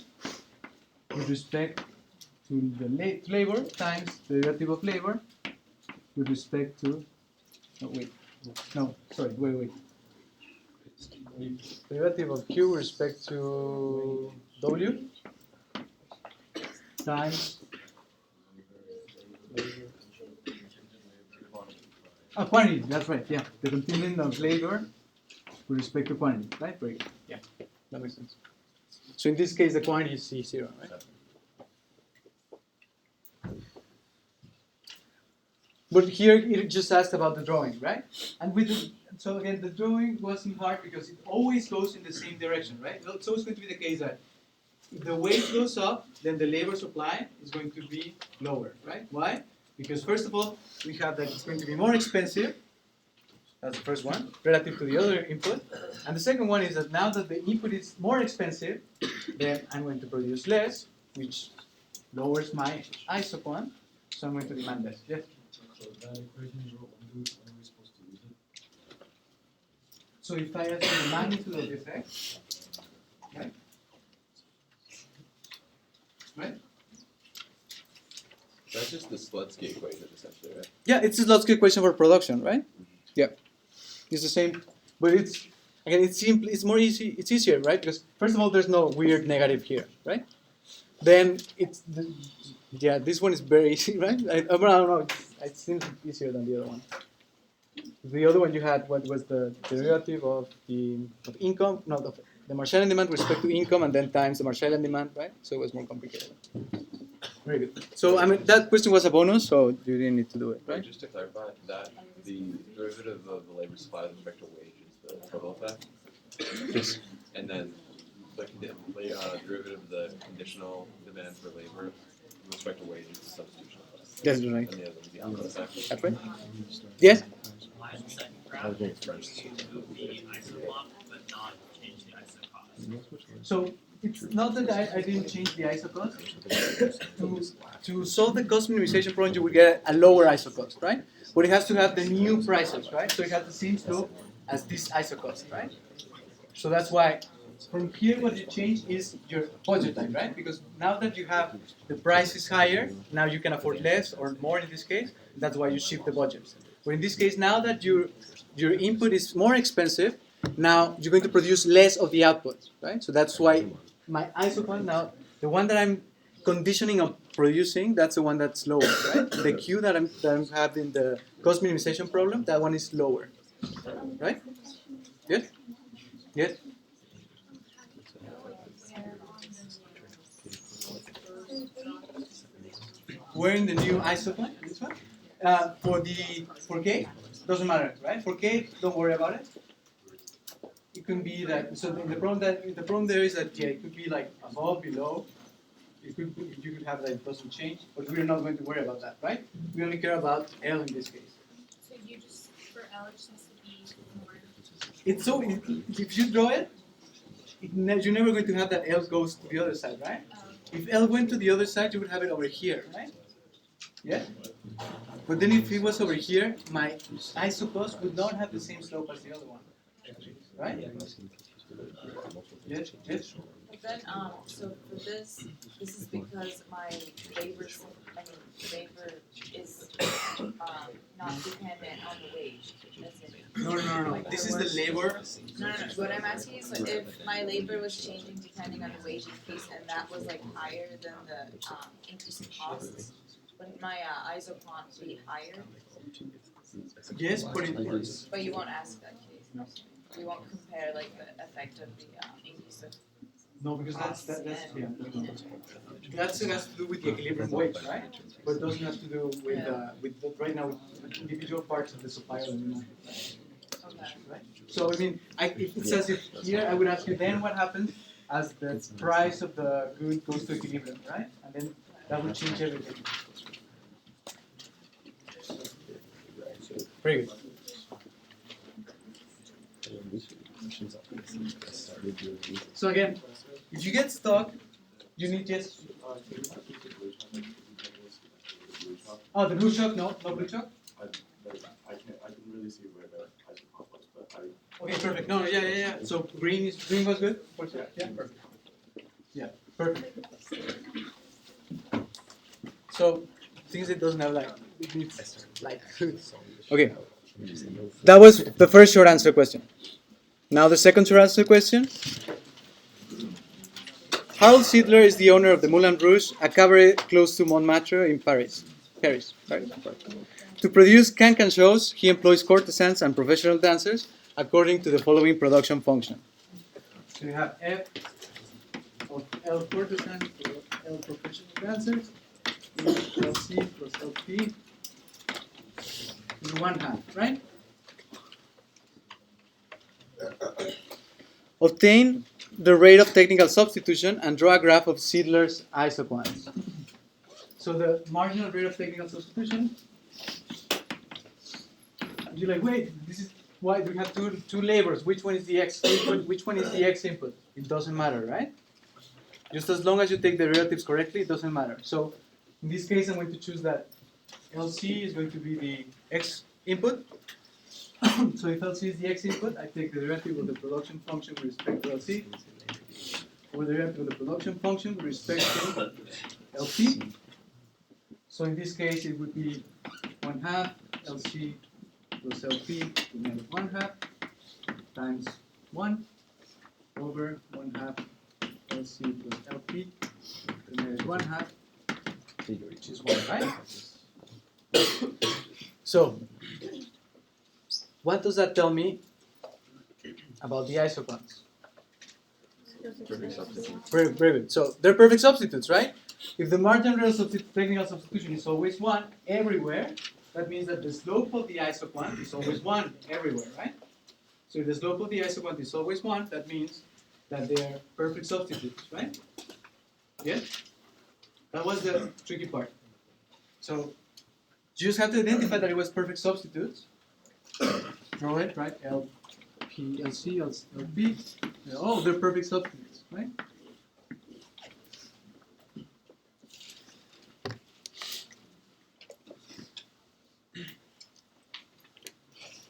with respect to the labor times the derivative of labor with respect to, wait. Derivative of Q with respect to W times quantity, that's right, yeah. The contingent of labor with respect to quantity, right? Very good. Yeah, that makes sense. So in this case, the quantity is C0, right? But here it just asked about the drawing, right? And with the, so again, the drawing wasn't hard because it always goes in the same direction, right? Well, it's always going to be the case that if the weight goes up, then the labor supply is going to be lower, right? Why? Because first of all, we have that it's going to be more expensive. That's the first one, relative to the other input. And the second one is that now that the input is more expensive, then I'm going to produce less, which lowers my isocon, so I'm going to demand less. Yes? So that equation is what when are we supposed to use it? So if I ask you the magnitude of the effect, right? Right? That's just the Slutsky equation, essentially, right? Yeah, it's a Slutsky equation for production, right? Yeah. It's the same, but it's again it's simple. It's more easy. It's easier, right? Because first of all, there's no weird negative here, right? Then this one is very easy, right? I don't know. It seems easier than the other one. The other one you had what was the derivative of income, no, of the Marshallian demand with respect to income, and then times the Marshallian demand, right? So it was more complicated. Very good. So I mean that question was a bonus, so you didn't need to do it, right? Just to clarify, that the derivative of the labor supply with respect to wage is the total effect, Yes. and then the derivative of the conditional demand for labor with respect to wage is the substitution effect. That's right. And the other one is the output effect. That's right. Yes. So it's not that I didn't change the ISO cost. To solve the cost minimization problem, you will get a lower ISO cost, right? But it has to have the new prices, right? So it has the same slope as this ISO cost, right? So that's why from here what you change is your budget time, right? Because now that you have the price is higher, now you can afford less or more in this case. That's why you shift the budget. But in this case, now that your input is more expensive, now you're going to produce less of the output, right? So that's why my isocon now, the one that I'm conditioning on producing, that's the one that's lower, right? The Q that I'm having the cost minimization problem, that one is lower, right? Yes? Yes? Where in the new isocon? This one? For K, doesn't matter, right? For K, don't worry about it. It can be that. So the problem there is that it could be like above, below. You could have that it doesn't change, but we're not going to worry about that, right? We only care about L in this case. So you just, for L, it just has to be more. It's so if you draw it, you're never going to have that L goes to the other side, right? If L went to the other side, you would have it over here, right? Yeah? But then if it was over here, my isocost would not have the same slope as the other one. Right? Yes? Yes? But then, so for this is because my labor is not dependent on the wage. That's it. No. This is the labor. No. What I'm asking is like, if my labor was changing depending on the wage increase, and that was like higher than the increase in costs, wouldn't my isocon be higher? Yes, but it But you won't ask that case. You won't compare like the effect of the increase of. no, because that's yeah. That has to do with the equilibrium wage, right? But it doesn't have to do with right now with individual parts of the supply of the demand. Okay. Right? So I mean, if it says it here, I would ask you then what happens as the price of the good goes to equilibrium, right? And then that would change everything. Very good. So again, if you get stuck, you need just the blue chalk. No blue chalk. I can really see where the isocon was, but Okay, perfect. No, yeah. So green was good. Yeah, perfect. Yeah, perfect. So since it doesn't have light, it needs light. Okay, that was the first short answer question. Now the second short answer question. Harold Sidler is the owner of the Moulin Rouge, a cabaret close to Montmartre in Paris. Sorry. To produce can-can shows, he employs courtesans and professional dancers according to the following production function. So you have F of L courtesans plus L professional dancers, LC plus LP is 1/2, right? Obtain the rate of technical substitution and draw a graph of Sidler's isoquants. So the marginal rate of technical substitution, you're like, wait, this is why we have two labors. Which one is the x input? Which one is the x input? It doesn't matter, right? Just as long as you take the derivatives correctly, it doesn't matter. So in this case, I'm going to choose that LC is going to be the x input. So if LC is the x input, I take the derivative of the production function with respect to LC, or the derivative of the production function with respect to LP. So in this case, it would be 1/2 LC plus LP to the negative 1/2 times 1 over 1/2 LC plus LP to the negative 1/2, which is 1, right? So, what does that tell me about the isoquants? Perfect substitute. Very good. So they're perfect substitutes, right? If the marginal rate of technical substitution is always 1 everywhere, that means that the slope of the isoquant is always 1 everywhere, right? So if the slope of the isoquant is always 1, that means that they're perfect substitutes, right? Yes? That was the tricky part. So you just have to identify that it was perfect substitutes. Draw it, right? LP, LC, LP. Oh, they're perfect substitutes, right?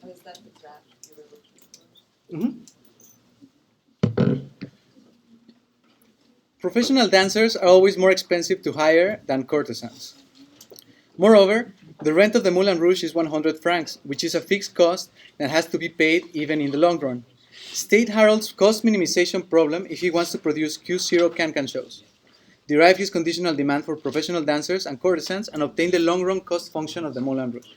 Was that the graph you were looking for? Professional dancers are always more expensive to hire than courtesans. Moreover, the rent of the Moulin Rouge is 100 francs, which is a fixed cost that has to be paid even in the long run. State Harold's cost minimization problem if he wants to produce Q0 can-can shows. Derive his conditional demand for professional dancers and courtesans and obtain the long-run cost function of the Moulin Rouge.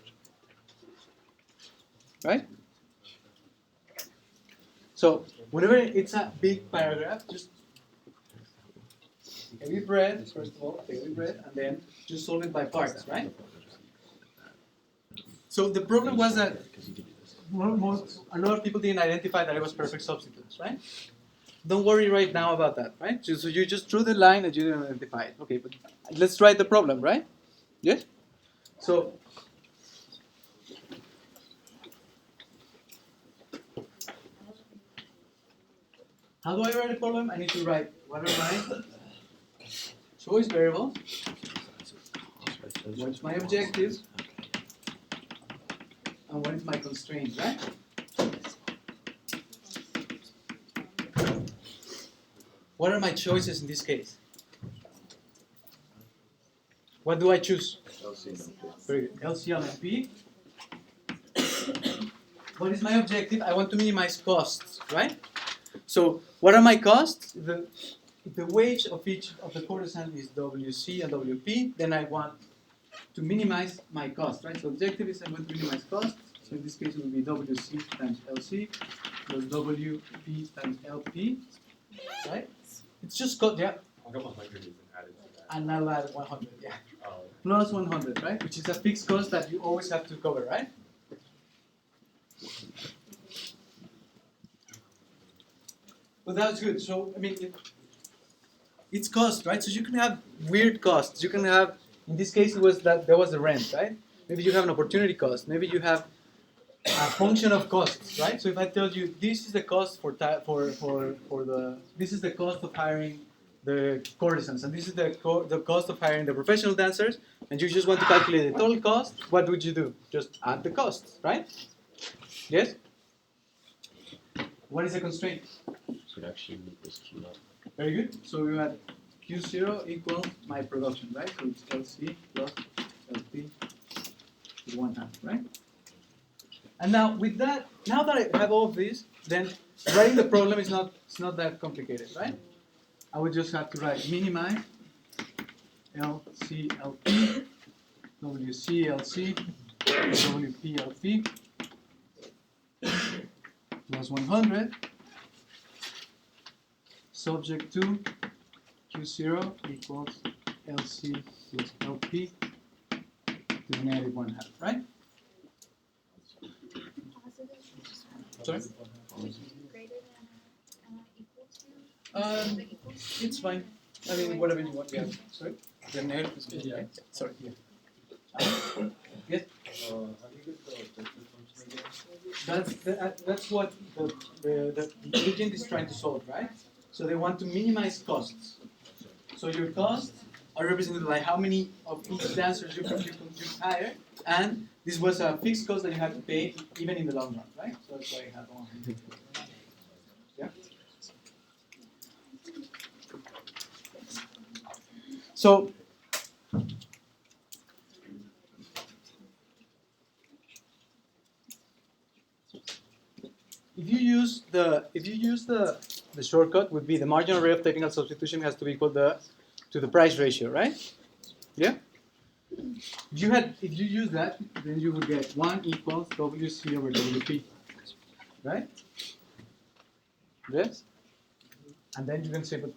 Right? So, whenever it's a big paragraph, just take a deep breath, first of all, take a deep breath, and then just solve it by parts, right? So the problem was that a lot of people didn't identify that it was perfect substitutes, right? Don't worry right now about that, right? So you just drew the line and you didn't identify it. Okay, but let's write the problem, right? Yes? So how do I write a problem? I need to write what are my choice variables, what's my objective, and what is my constraint, right? What are my choices in this case? What do I choose? Very good. LC and LP. What is my objective? I want to minimize costs, right? So what are my costs? The wage of each of the courtesan is WC and WP. Then I want to minimize my cost, right? So objective is I want to minimize costs. So in this case it will be WC times LC plus WP times LP, right? It's just cost, yeah. How come 100 isn't added to that? And I'll add 100, yeah. Oh. Plus 100, right? Which is a fixed cost that you always have to cover, right? Well, that's good. So, I mean, it's cost, right? So you can have weird costs. You can have, in this case, it was that there was the rent, right? Maybe you have an opportunity cost. Maybe you have a function of costs, right? So if I tell you this is the cost this is the cost of hiring the courtesans, and this is the cost of hiring the professional dancers, and you just want to calculate the total cost, what would you do? Just add the costs, right? Yes? What is the constraint? Production equals Q naught. Very good. So we had Q0 equals my production, right? So it's LC plus LP to 1/2, right? And now with that, now that I have all of this, then writing the problem is not that complicated, right? I would just have to write minimize LCLP, WCLC, WPLP plus 100 subject to Q0 equals LC plus LP to the negative 1/2, right? Sorry? Greater than equal to? Equal to? It's fine. I mean, whatever you want. Yeah. Sorry. The negative is good, right? Sorry. Yeah. Yes. That's what the agent is trying to solve, right? So they want to minimize costs. So your costs are represented by how many of each dancer you hire, and this was a fixed cost that you have to pay even in the long run, right? So that's why I have on. Yeah. So if you use the shortcut, would be the marginal rate of technical substitution has to be equal to the price ratio, right? Yeah. If you use that, then you would get 1 equals WC over WP, right? Yes. And then you can say, but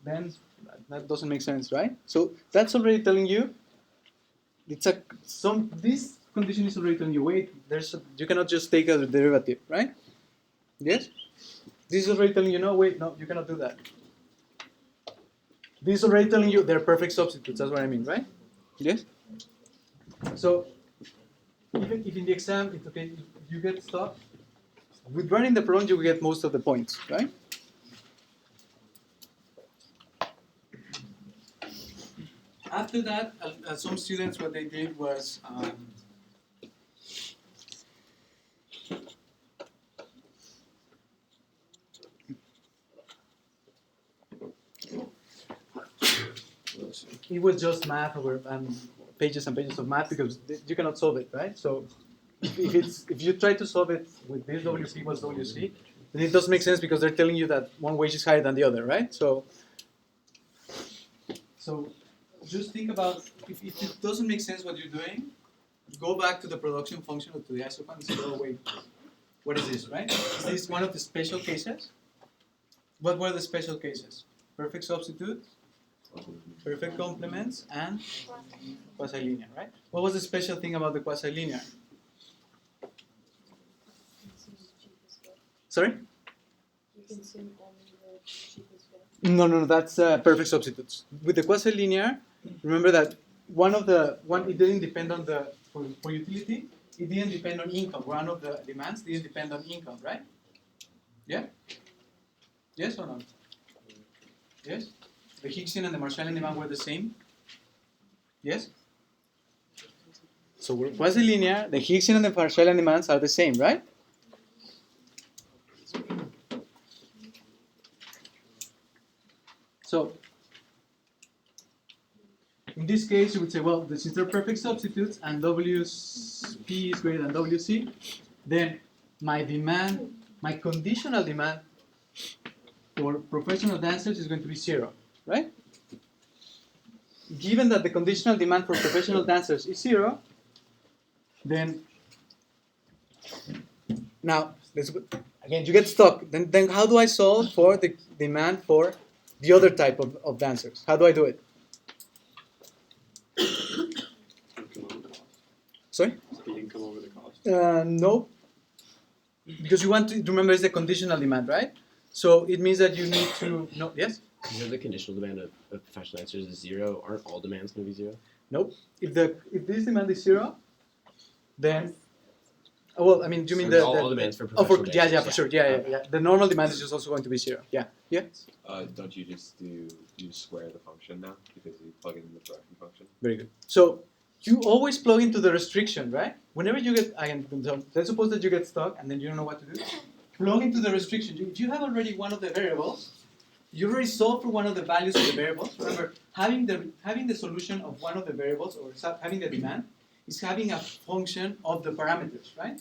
then that doesn't make sense, right? So that's already telling you. This condition is already telling you, wait, you cannot just take a derivative, right? Yes? This is already telling you, no, wait, no, you cannot do that. This is already telling you they're perfect substitutes, that's what I mean, right? Yes? So, even if in the exam, it's okay, if you get stuck, with running the problem, you will get most of the points, right? After that, some students, what they did was, it was just math over pages and pages of math because you cannot solve it, right? So if you try to solve it with this WP equals WC, then it doesn't make sense because they're telling you that one wage is higher than the other, right? So just think about if it doesn't make sense what you're doing, go back to the production function or to the isopan and say, oh wait, what is this, right? Is this one of the special cases? What were the special cases? Perfect substitutes, perfect complements, and quasi-linear, right? What was the special thing about the quasi-linear? Sorry? You consume only the cheapest way. No, that's perfect substitutes. With the quasi-linear, remember that it didn't depend on for utility, it didn't depend on income. One of the demands didn't depend on income, right? Yeah? Yes or no? Yes? The Higgsian and the Marshallian demand were the same? Yes? So we're quasi-linear, the Higgsian and the Marshallian demands are the same, right? So, in this case, you would say, well, since they're perfect substitutes and WP is greater than WC, then my conditional demand for professional dancers is going to be 0, right? Given that the conditional demand for professional dancers is 0, then now again you get stuck. Then how do I solve for the demand for the other type of dancers? How do I do it? Sorry? The income over the cost. No, because you want to remember it's the conditional demand, right? So it means that you need to no. Yes. You know the conditional demand of professional dancers is 0. Aren't all demands going to be 0? Nope. If this demand is 0, then well, I mean, do you mean all demands for professional dancers? Yeah, for sure. Yeah. The normal demand is just also going to be 0. Yeah. Don't you just square the function now because you plug in the production function? Very good. So you always plug into the restriction, right? Whenever you get, let's suppose that you get stuck and then you don't know what to do. plug into the restriction. If you have already one of the variables, you already solved for one of the values of the variables. Remember, having the solution of one of the variables or having the demand is having a function of the parameters, right?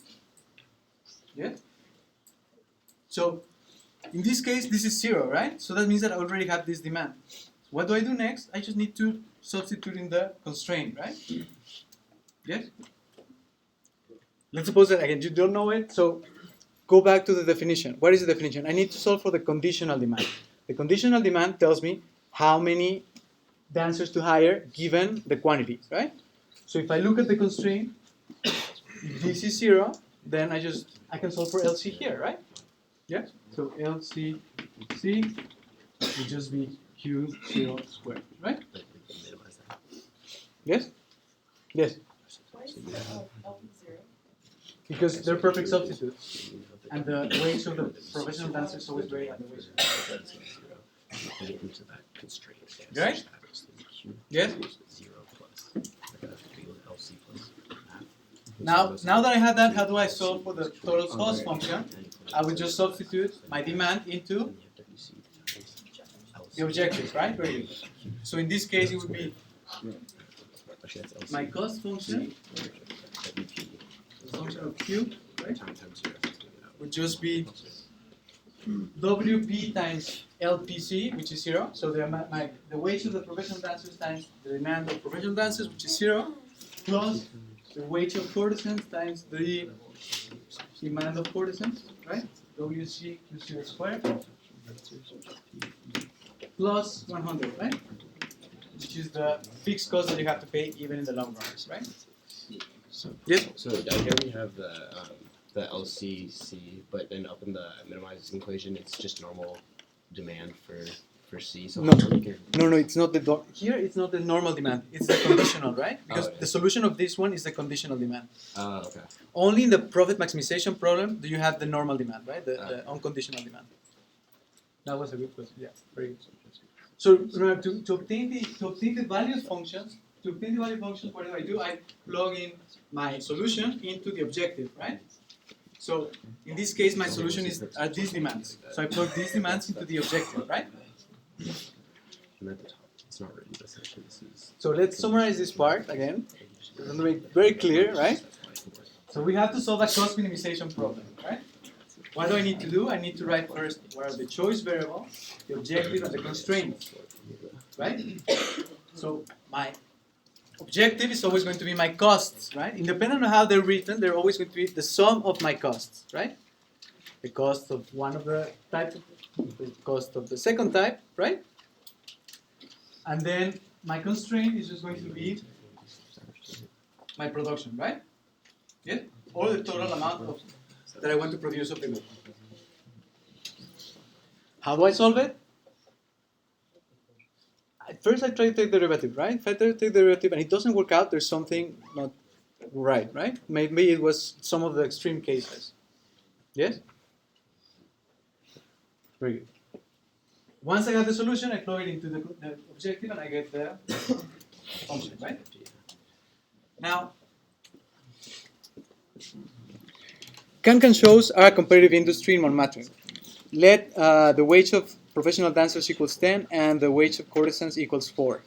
Yeah? So in this case, this is 0, right? So that means that I already have this demand. What do I do next? I just need to substitute in the constraint, right? Yes? Let's suppose that, again, you don't know it, so go back to the definition. What is the definition? I need to solve for the conditional demand. The conditional demand tells me how many dancers to hire given the quantities, right? So if I look at the constraint, if this is 0, then I can solve for LC here, right? Yeah? So LCC would just be Q0 squared, right? Yes? Yes? Why is LP 0? Because they're perfect substitutes. And the wage of the professional dancer is always greater than the wage of right? Yes? Now that I have that, how do I solve for the total cost function? I would just substitute my demand into the objectives, right? Very good. So in this case, it would be my cost function, the function of Q, right? Would just be WP times LPC, which is 0. So the wage of the professional dancers times the demand of professional dancers, which is 0, plus the wage of courtesans times the demand of courtesans, right? WC Q0 squared plus 100, right? Which is the fixed cost that you have to pay even in the long run, right? Yes? So down here we have the LCC, but then up in the minimized equation, it's just normal demand for C. So No, it's not here. It's not the normal demand. It's the conditional, right? Because the solution of this one is the conditional demand. Okay. Only in the profit maximization problem do you have the normal demand, right? The unconditional demand. That was a good question. Yeah, very good. So remember, to obtain the value functions, what do? I plug in my solution into the objective, right? So in this case, my solution are these demands. So I plug these demands into the objective, right? And at the top, it's not written, but essentially this is. So let's summarize this part again. We're going to make it very clear, right? So we have to solve a cost minimization problem, right? What do I need to do? I need to write first what are the choice variables, the objective, and the constraint, right? So my objective is always going to be my costs, right? Independent of how they're written, they're always going to be the sum of my costs, right? The cost of one of the type, the cost of the second type, right? And then my constraint is just going to be my production, right? Yes? Or the total amount of that I want to produce of the good. How do I solve it? At first I try to take the derivative, right? If I try to take the derivative and it doesn't work out, there's something not right? Maybe it was some of the extreme cases. Yes? Very good. Once I got the solution, I plug it into the objective and I get the function, right? Now, can-can shows are a competitive industry in Montmartre. Let the wage of professional dancers equals 10 and the wage of courtesans equals 4.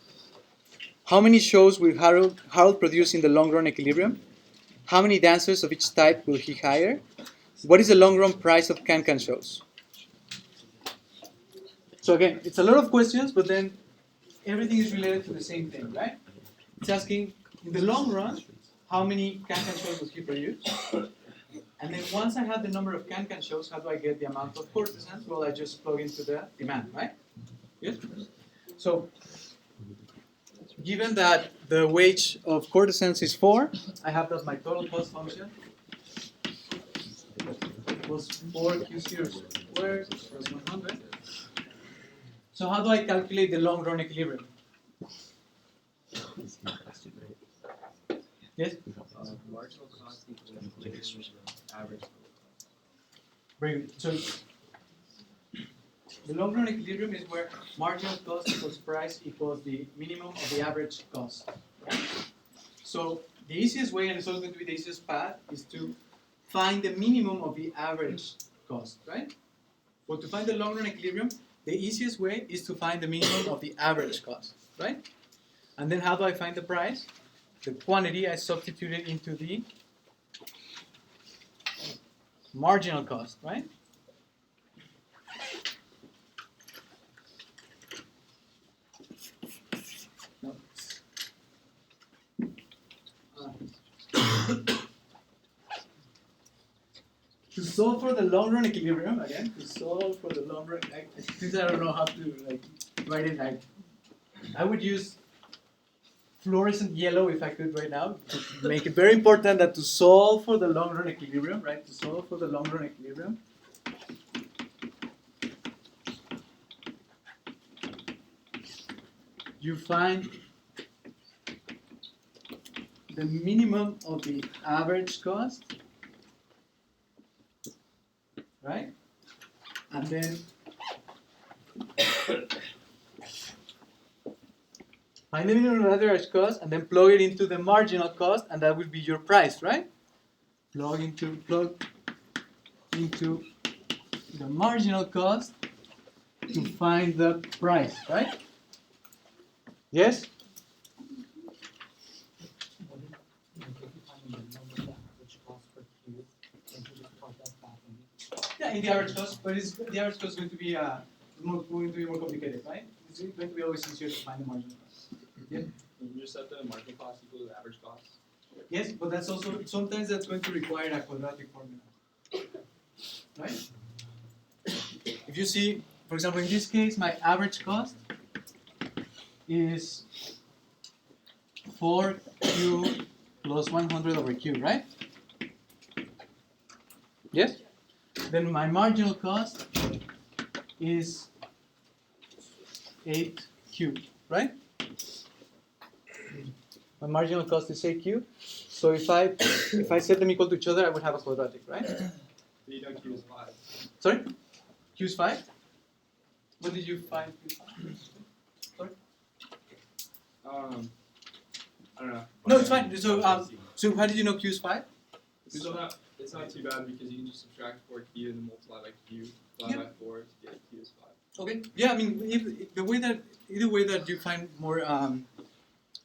How many shows will Harold produce in the long-run equilibrium? How many dancers of each type will he hire? What is the long-run price of can-can shows? So again, it's a lot of questions, but then everything is related to the same thing, right? It's asking, in the long run, how many can-can shows will he produce? And then once I have the number of can-can shows, how do I get the amount of courtesans? Well, I just plug into the demand, right? Yes? So, given that the wage of courtesans is 4, I have that my total cost function equals 4Q0 squared plus 100. So how do I calculate the long-run equilibrium? Yes? Marginal cost equals average. Very good. So the long-run equilibrium is where marginal cost equals price equals the minimum of the average cost. Right? So the easiest way, and it's always going to be the easiest path, is to find the minimum of the average cost, right? But to find the long run equilibrium, the easiest way is to find the minimum of the average cost, right? And then how do I find the price? The quantity I substituted into the marginal cost, right? No. To solve for the long run equilibrium, again, to solve for the long run, since I don't know how to like write it, I would use fluorescent yellow if I could right now to make it very important that to solve for the long run equilibrium, right? To solve for the long run equilibrium, you find the minimum of the average cost, right? And then find the minimum of the average cost and then plug it into the marginal cost, and that will be your price, right? Plug into the marginal cost to find the price, right? Yes? Yeah, in the average cost, but the average cost is going to be more complicated, right? It's going to be always easier to find the marginal cost. Yeah? Can you just set the marginal cost equal to the average cost? Yes, but that's also sometimes that's going to require a quadratic formula, right? If you see, for example, in this case, my average cost is 4q plus 100 over q, right? Yes? Then my marginal cost is 8q, right? My marginal cost is 8q. So if I set them equal to each other, I would have a quadratic, right? You know Q is 5. Sorry? Q is 5? What did you find Q is 5? Sorry? I don't know. No, it's fine. So how did you know Q is 5? It's not too bad because you can just subtract 4Q and then multiply by Q, divide Yeah. by 4 to get Q is 5. Okay. Yeah, I mean, either way that you find more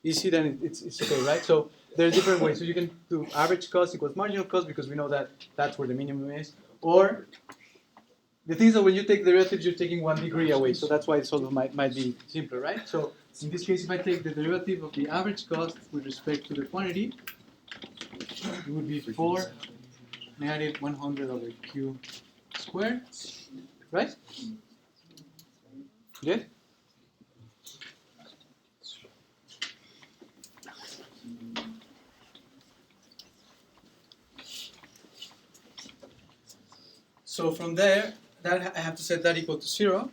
easy, then it's okay, right? So there are different ways. So you can do average cost equals marginal cost because we know that that's where the minimum is. Or the thing is that when you take derivatives, you're taking 1 degree away. So that's why it sort of might be simpler, right? So in this case, if I take the derivative of the average cost with respect to the quantity, it would be 4 negative 100 over q squared, right? Yes? So from there, that I have to set that equal to 0.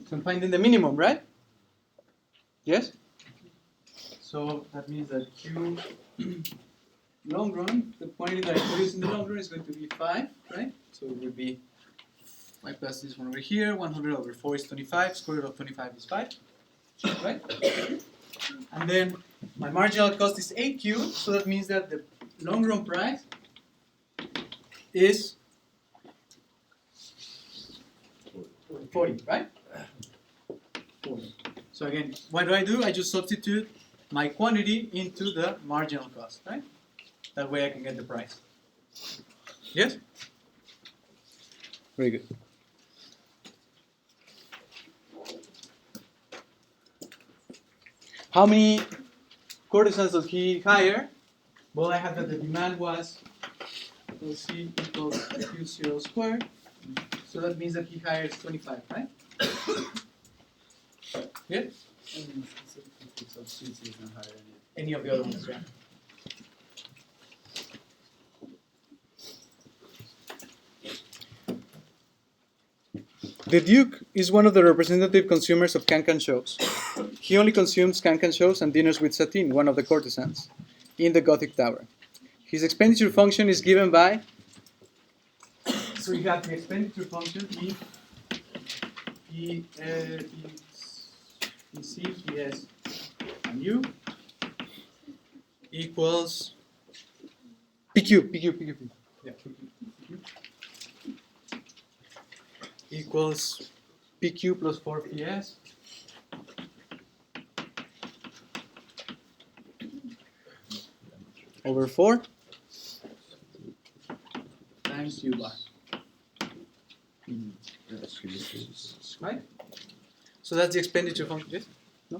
So I'm finding the minimum, right? Yes? So that means that q long run, the quantity that I produce in the long run is going to be 5, right? So it would be 5 plus this one over here, 100 over 4 is 25, square root of 25 is 5, right? And then my marginal cost is 8q, so that means that the long run price is 40, right? 40. So again, what do? I just substitute my quantity into the marginal cost, right? That way I can get the price. Yes? Very good. How many courtesans does he hire? Well, I have that the demand was C equals Q0 squared. So that means that he hires 25, right? Yeah? Any of the other ones, yeah. The Duke is one of the representative consumers of Can-Can shows. He only consumes Can-Can shows and dinners with Satine, one of the courtesans, in the Gothic Tower. His expenditure function is given by... So you have the expenditure function E C P S and U equals PQ. Yeah, PQ. equals PQ plus 4PS over 4 times U bar. Right? So that's the expenditure function. Yes? No?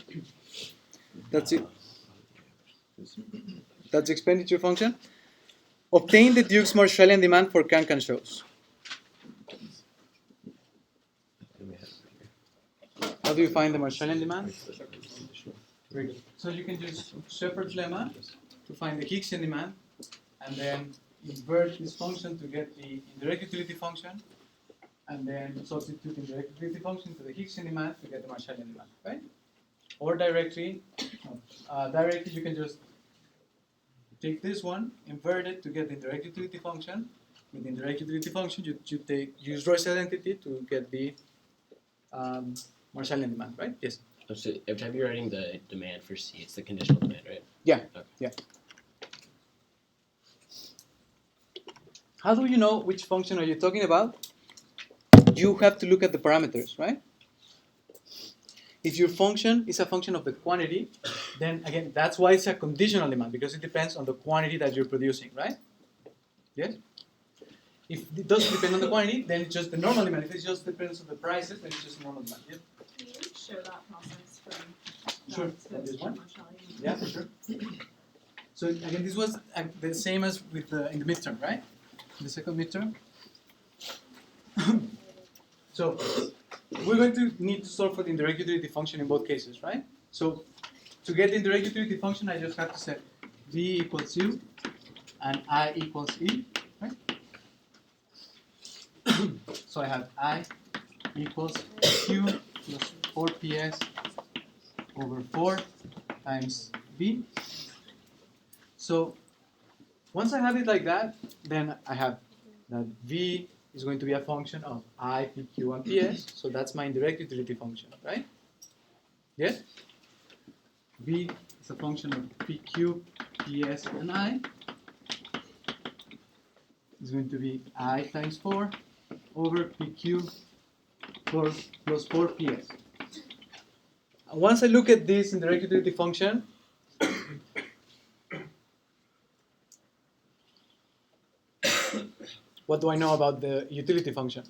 That's it. That's the expenditure function. Obtain the Dukes-Marshallian demand for can-can shows. How do you find the Marshallian demand? Very good. So you can use Shepard's lemma to find the Higgsian demand, and then invert this function to get the indirect utility function, and then substitute indirect utility function to the Higgsian demand to get the Marshallian demand, right? Or directly you can just take this one, invert it to get the indirect utility function. With the indirect utility function, you use Roy's identity to get the Marshallian demand, right? Yes. So every time you're writing the demand for C, it's the conditional demand, right? Yeah. Okay. Yeah. How do you know which function are you talking about? You have to look at the parameters, right? If your function is a function of the quantity, then again, that's why it's a conditional demand, because it depends on the quantity that you're producing, right? Yes? If it doesn't depend on the quantity, then it's just the normal demand. If it just depends on the prices, then it's just normal demand. Yes? Can you show that process from Sure. that to This one? Marshallian? Yeah, for sure. So again, this was the same as with in the midterm, right? The second midterm. So we're going to need to solve for the indirect utility function in both cases, right? So to get the indirect utility function, I just have to set V equals U and I equals E, right? So I have I equals Q plus 4PS over 4 times V. So once I have it like that, then I have that V is going to be a function of I, PQ, and PS. So that's my indirect utility function, right? Yes? V is a function of PQ, PS, and I. It's going to be I times 4 over PQ plus 4 PS. And once I look at this indirect utility function, what do I know about the utility function?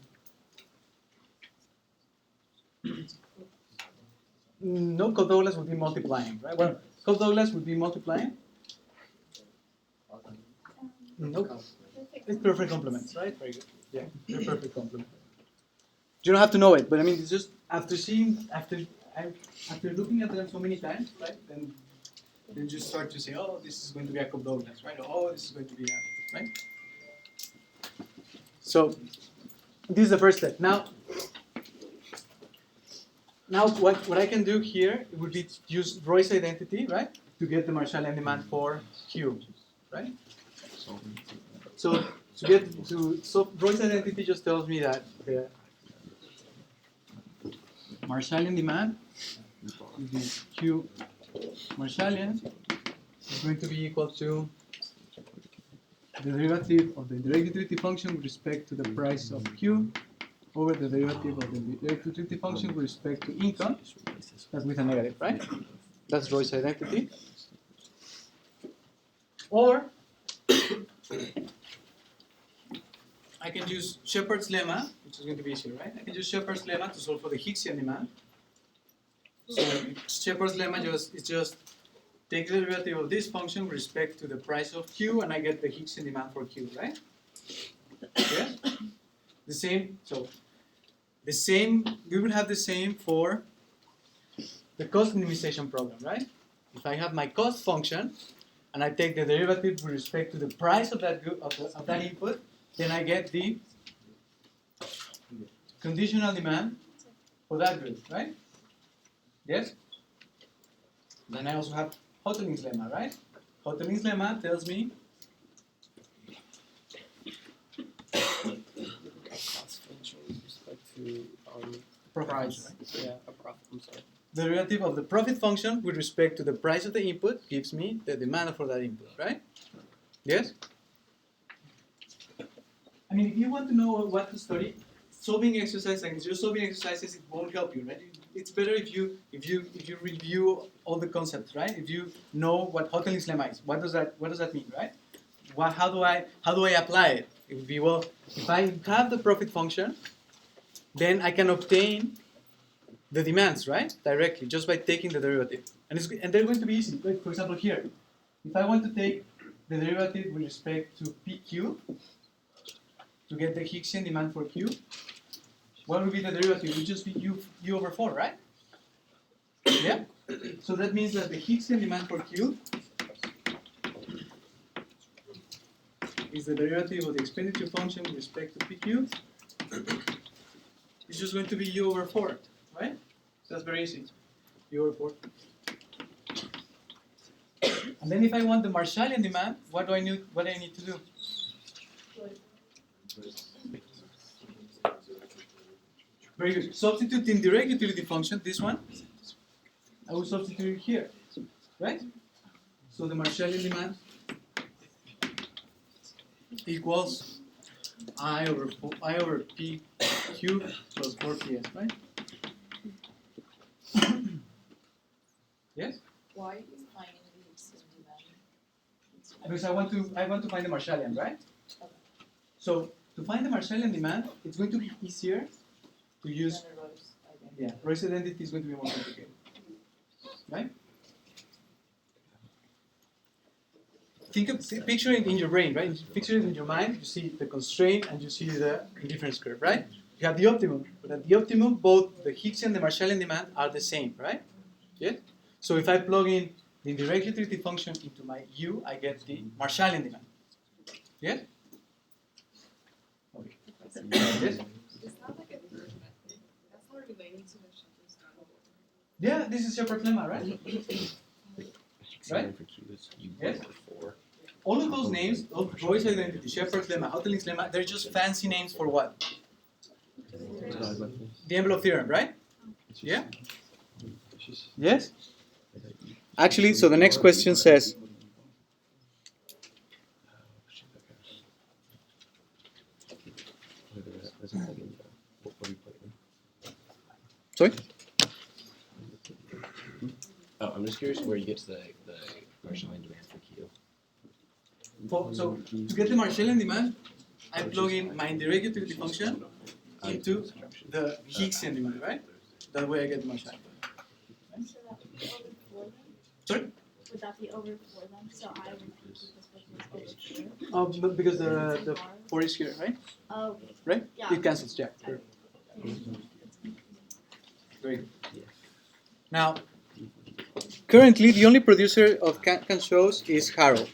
No, Coe-Douglas would be multiplying, right? Well, Coe-Douglas would be multiplying. Nope. It's perfect complements, right? Very good. Yeah, they're perfect complements. You don't have to know it, but I mean, it's just after looking at them so many times, right? Then you start to say, oh, this is going to be a Coe-Douglas, right? Oh, this is going to be a, right? So this is the first step. Now what I can do here would be to use Roy's identity, right, to get the Marshallian demand for Q, right? So Roy's identity just tells me that the Marshallian demand, the Q Marshallian, is going to be equal to the derivative of the indirect utility function with respect to the price of Q over the derivative of the indirect utility function with respect to income. That's with a negative, right? That's Roy's identity. Or I can use Shepard's lemma, which is going to be easier, right? I can use Shepard's lemma to solve for the Higgsian demand. So Shepard's lemma is just take the derivative of this function with respect to the price of Q, and I get the Higgsian demand for Q, right? Yes? The same, we would have the same for the cost minimization problem, right? If I have my cost function, and I take the derivative with respect to the price of that of that input, then I get the conditional demand for that good, right? Yes? Then I also have Hoteling's lemma, right? Hoteling's lemma tells me Cost function with respect to profit price. function, right? Yeah, a profit. I'm sorry. The derivative of the profit function with respect to the price of the input gives me the demand for that input, right? Yes? I mean, if you want to know what to study, solving exercises and just solving exercises, it won't help you, right? It's better if you review all the concepts, right? If you know what Hoteling's lemma is, what does that mean, right? How do I apply it? If I have the profit function, then I can obtain the demands, right? Directly, just by taking the derivative. And they're going to be easy. Like, for example, here, if I want to take the derivative with respect to PQ, to get the Higgsian demand for Q, what would be the derivative? It would just be U over 4, right? Yeah? So that means that the Higgsian demand for Q is the derivative of the expenditure function with respect to PQ. It's just going to be U over 4, right? So that's very easy. U over 4. And then if I want the Marshallian demand, what do I need to do? Very good. Substitute in direct utility function, this one, I will substitute it here, right? So the Marshallian demand equals I over P cubed plus 4PS, right? Yes? Why are you finding the Higgsian demand? Because I want to find the Marshallian, right? So to find the Marshallian demand, it's going to be easier to use. Yeah, Roy's identity is going to be more complicated, right? Picture it in your brain, right? Picture it in your mind. You see the constraint and you see the indifference curve, right? You have the optimum, but at the optimum, both the Higgsian and the Marshallian demand are the same, right? Yes. So if I plug in the indirect utility function into my U, I get the Marshallian demand. Yes. Okay. Yes. It's not like a derivative. That's not related to the Schopenhauer. Yeah, this is Shepard's lemma, right? Right? Yes. All of those names, Roy's identity, Shepard's lemma, Hoteling's lemma, they're just fancy names for what? The envelope theorem, right? Yeah? Yes? Actually, so the next question says, sorry? Oh, I'm just curious where you get to the Marshallian demand for Q. So to get the Marshallian demand, I plug in my indirect utility function into the Higgsian demand, right? That way I get the Marshallian. Right? Sorry? Would that be over 4 then? So I would be over 4. Because the 4 is here, right? Oh, okay. Right? Yeah. It cancels, yeah. Very good. Now, currently the only producer of can shows is Harold.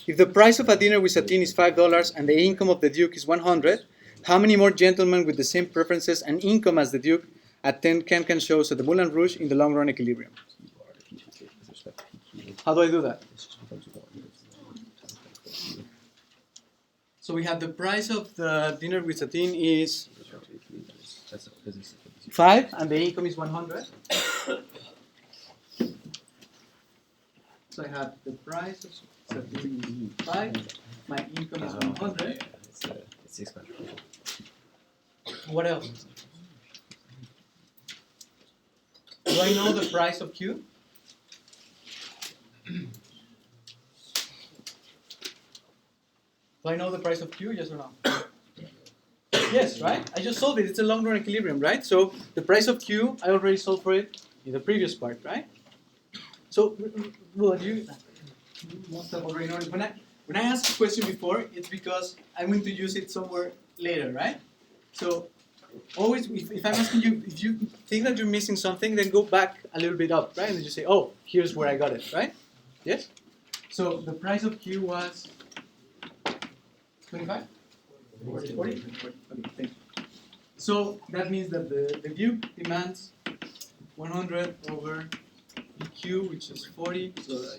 If the price of a dinner with Satine is $5 and the income of the Duke is 100, how many more gentlemen with the same preferences and income as the Duke attend can shows at the Moulin Rouge in the long run equilibrium? How do I do that? So we have the price of the dinner with Satine is 5 and the income is 100. So I have the price of Satine is 5, my income is 100. It's expensive. What else? Do I know the price of Q? Do I know the price of Q, yes or no? Yes, right? I just solved it. It's a long run equilibrium, right? So the price of Q, I already solved for it in the previous part, right? So, well, you must have already known it. When I asked the question before, it's because I'm going to use it somewhere later, right? So always, if I'm asking you, if you think that you're missing something, then go back a little bit up, right? And then you say, oh, here's where I got it, right? Yes? So the price of Q was 25? 40? Okay, thank you. So that means that the Duke demands 100 over Q, which is 40, so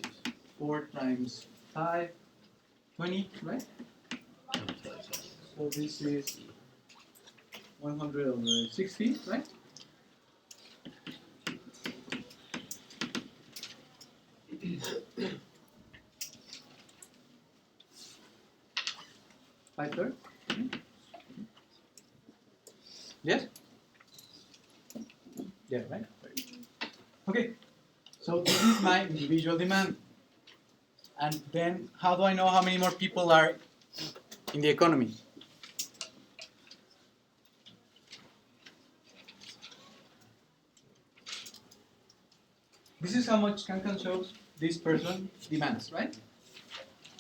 4 times 5, 20, right? So this is 100 over 60, right? Five thirds. Yeah, right? Okay, so this is my individual demand. And then how do I know how many more people are in the economy? This is how much Kankan shows this person demands, right?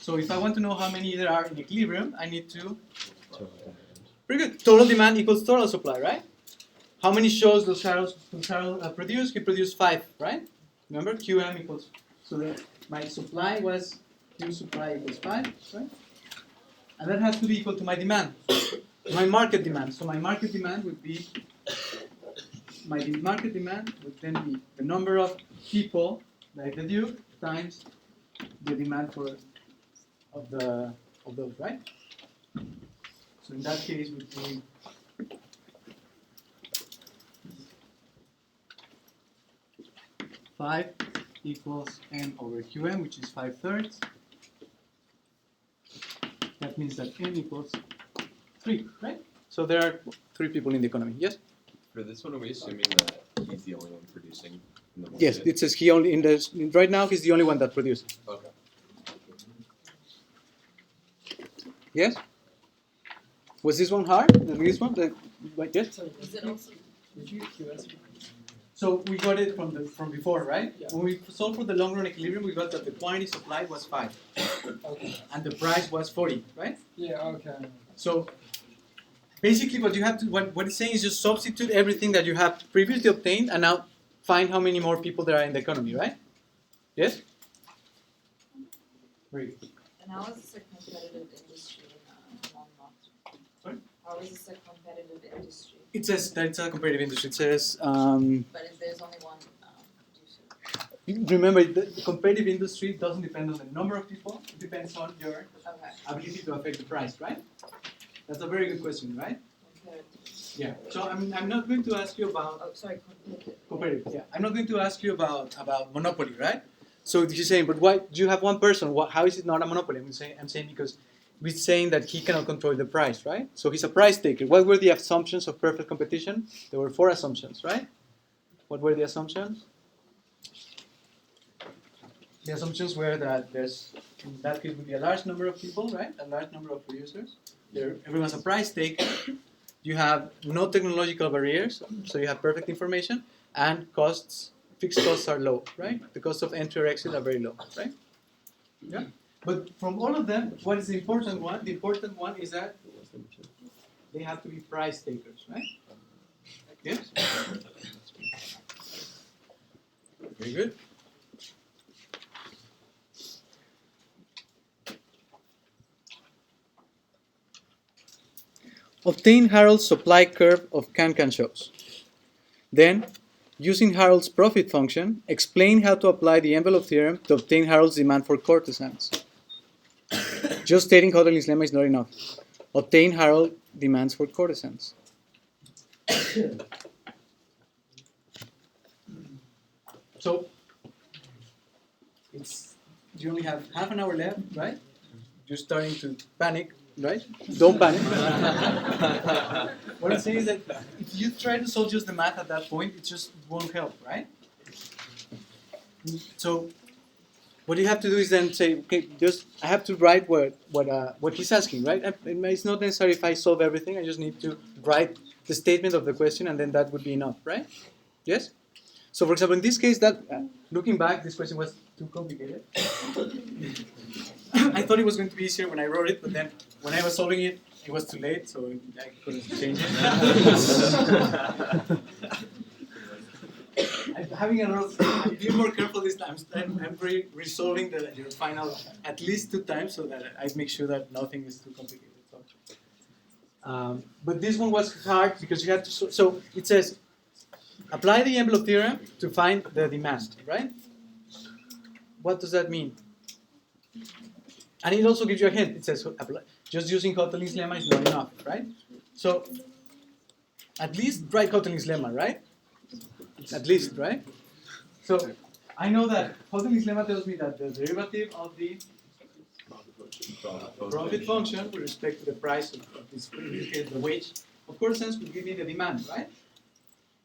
So if I want to know how many there are in equilibrium, I need to... Pretty good. Total demand equals total supply, right? How many shows does Harold produce? He produced 5, right? Remember, QM equals... So my supply was Q supply equals 5, right? And that has to be equal to my demand, my market demand. So my market demand would be... My market demand would then be the number of people that I deduct times the demand for of those, right? So in that case, would be 5 equals n over qm, which is 5/3. That means that n equals 3, right? So there are 3 people in the economy. Yes. For this one, are we assuming that he's the only one producing? In the Yes, market? it says he only right now he's the only one that produces. Okay. Yes. Was this one hard? This one? Yes. So Is it also did you QS? So we got it from before, right? Yeah. When we solved for the long run equilibrium, we got that the quantity supplied was 5 Okay. and the price was 40, right? Yeah. Okay. So basically, what you have to what it's saying is just substitute everything that you have previously obtained and now find how many more people there are in the economy, right? Yes. Very good. and how is this a competitive industry in non-market? Sorry? How is this a competitive industry? It says that it's a competitive industry. It says. But if there's only one producer. Remember, the competitive industry doesn't depend on the number of people. It depends on your Okay. ability to affect the price, right? That's a very good question, right? Competitive. Yeah. So I'm not going to ask you about Oh, sorry, competitive. competitive. Yeah. I'm not going to ask you about monopoly, right? So you're saying, but why do you have one person? How is it not a monopoly? I'm saying because we're saying that he cannot control the price, right? So he's a price taker. What were the assumptions of perfect competition? There were 4 assumptions, right? What were the assumptions? The assumptions were that there's, in that case, would be a large number of people, right? A large number of producers. Everyone's a price taker. You have no technological barriers, so you have perfect information, and fixed costs are low, right? The cost of entry or exit are very low, right? Yeah. But from all of them, what is the important one? The important one is that they have to be price takers, right? Yes? Very good. Obtain Harold's supply curve of Can-Can shows. Then, using Harold's profit function, explain how to apply the envelope theorem to obtain Harold's demand for courtesans. Just stating Hoteling's lemma is not enough. Obtain Harold demands for courtesans. So, you only have half an hour left, right? You're starting to panic, right? Don't panic. What I'm saying is that if you try to solve just the math at that point, it just won't help, right? So what you have to do is then say, okay, I have to write what he's asking, right? It's not necessary if I solve everything. I just need to write the statement of the question, and then that would be enough, right? Yes. So, for example, in this case, looking back, this question was too complicated. I thought it was going to be easier when I wrote it, but then when I was solving it, it was too late, so I couldn't change it. I'm being more careful this time. I'm resolving your final at least 2 times so that I make sure that nothing is too complicated. So, but this one was hard because you had to. So it says, apply the envelope theorem to find the demand, right? What does that mean? And it also gives you a hint. It says, just using Hoteling's lemma is not enough, right? So, at least write Hoteling's lemma, right? At least, right? So, I know that Hoteling's lemma tells me that the derivative of the profit function with respect to the price of this, in this case, the wage, of course, will give me the demand, right?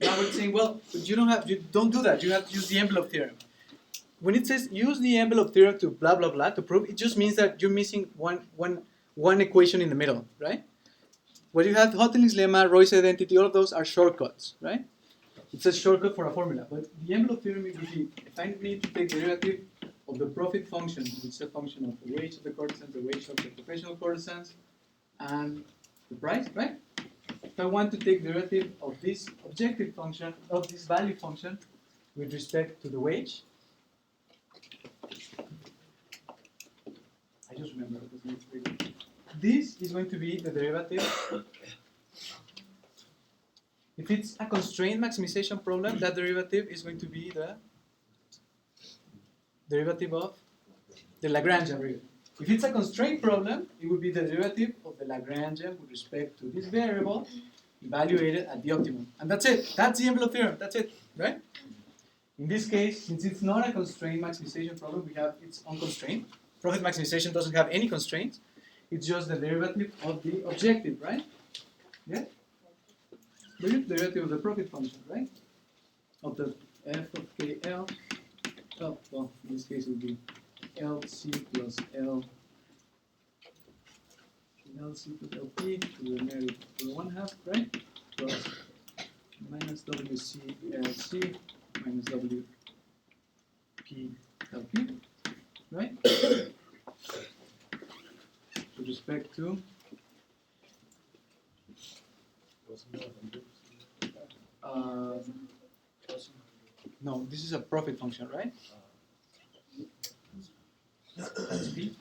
Now we're saying, well, you don't do that. You have to use the envelope theorem. When it says use the envelope theorem to blah blah blah to prove, it just means that you're missing one equation in the middle, right? Where you have Hotelling's lemma, Roy's identity, all of those are shortcuts, right? It's a shortcut for a formula. But the envelope theorem would be if I need to take the derivative of the profit function, which is a function of the wage of the courtesans, the wage of the professional courtesans, and the price, right? If I want to take the derivative of this objective function, of this value function, with respect to the wage, I just remember this is going to be the derivative. If it's a constraint maximization problem, that derivative is going to be the derivative of the Lagrangian derivative. If it's a constraint problem, it would be the derivative of the Lagrangian with respect to this variable evaluated at the optimum. And that's it. That's the envelope theorem. That's it, right? In this case, since it's not a constraint maximization problem, we have its own constraint. Profit maximization doesn't have any constraints. It's just the derivative of the objective, right? Yeah? The derivative of the profit function, right? Of the f of KL. Oh, well, in this case it would be LC plus LC plus LP to the negative to the 1/2, right? Plus minus WC LC minus WP LP, right? With respect to no, this is a profit function, right? That's P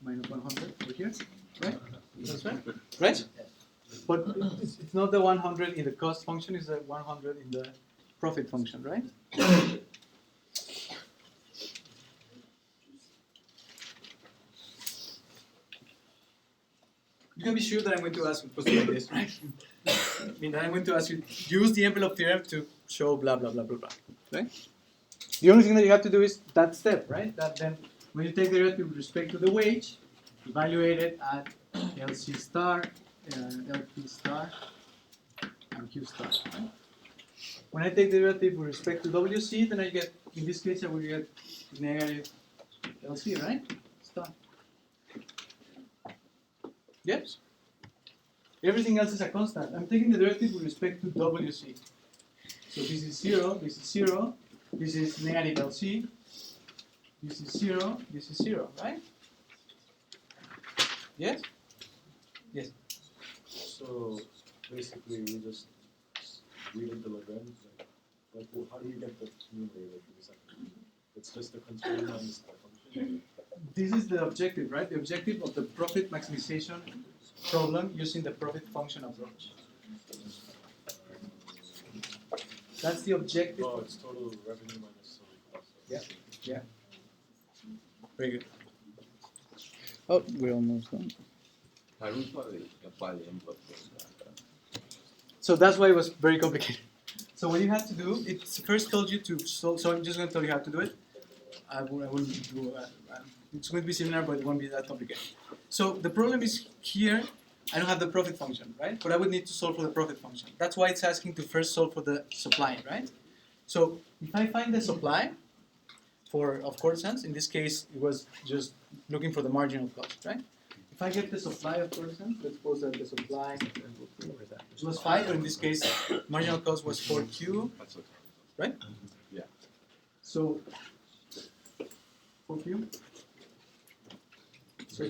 minus 100 over here, right? That's right, right? But it's not the 100 in the cost function; it's the 100 in the profit function, right? You can be sure that I'm going to ask you questions like this, right? I mean, I'm going to ask you use the envelope theorem to show blah blah blah blah blah, right? The only thing that you have to do is that step, right? That then when you take the derivative with respect to the wage, evaluate it at LC star, LP star, and Q star, right? When I take the derivative with respect to WC, then I get, in this case, I will get negative LC, right? Star. Yes? Everything else is a constant. I'm taking the derivative with respect to WC. So this is 0, this is 0, this is negative LC, this is 0, this is 0, right? Yes? Yes. So basically, we just read into Lagrange. Like, how do you get the numerator for the second? It's just the constraint minus the function. This is the objective, right? The objective of the profit maximization problem using the profit function approach. That's the objective. Oh, it's total revenue minus total cost. Yeah, yeah. Very good. Oh, we're almost done. How do we apply the envelope theorem? So that's why it was very complicated. So what you have to do, it's first told you to, so I'm just going to tell you how to do it. I wouldn't do, it's going to be similar, but it won't be that complicated. So the problem is here, I don't have the profit function, right? But I would need to solve for the profit function. That's why it's asking to first solve for the supply, right? So if I find the supply of courtesans, in this case, it was just looking for the marginal cost, right? If I get the supply of courtesans, let's suppose that the supply was 5, or in this case, marginal cost was 4Q, right? Yeah. So 4Q. So,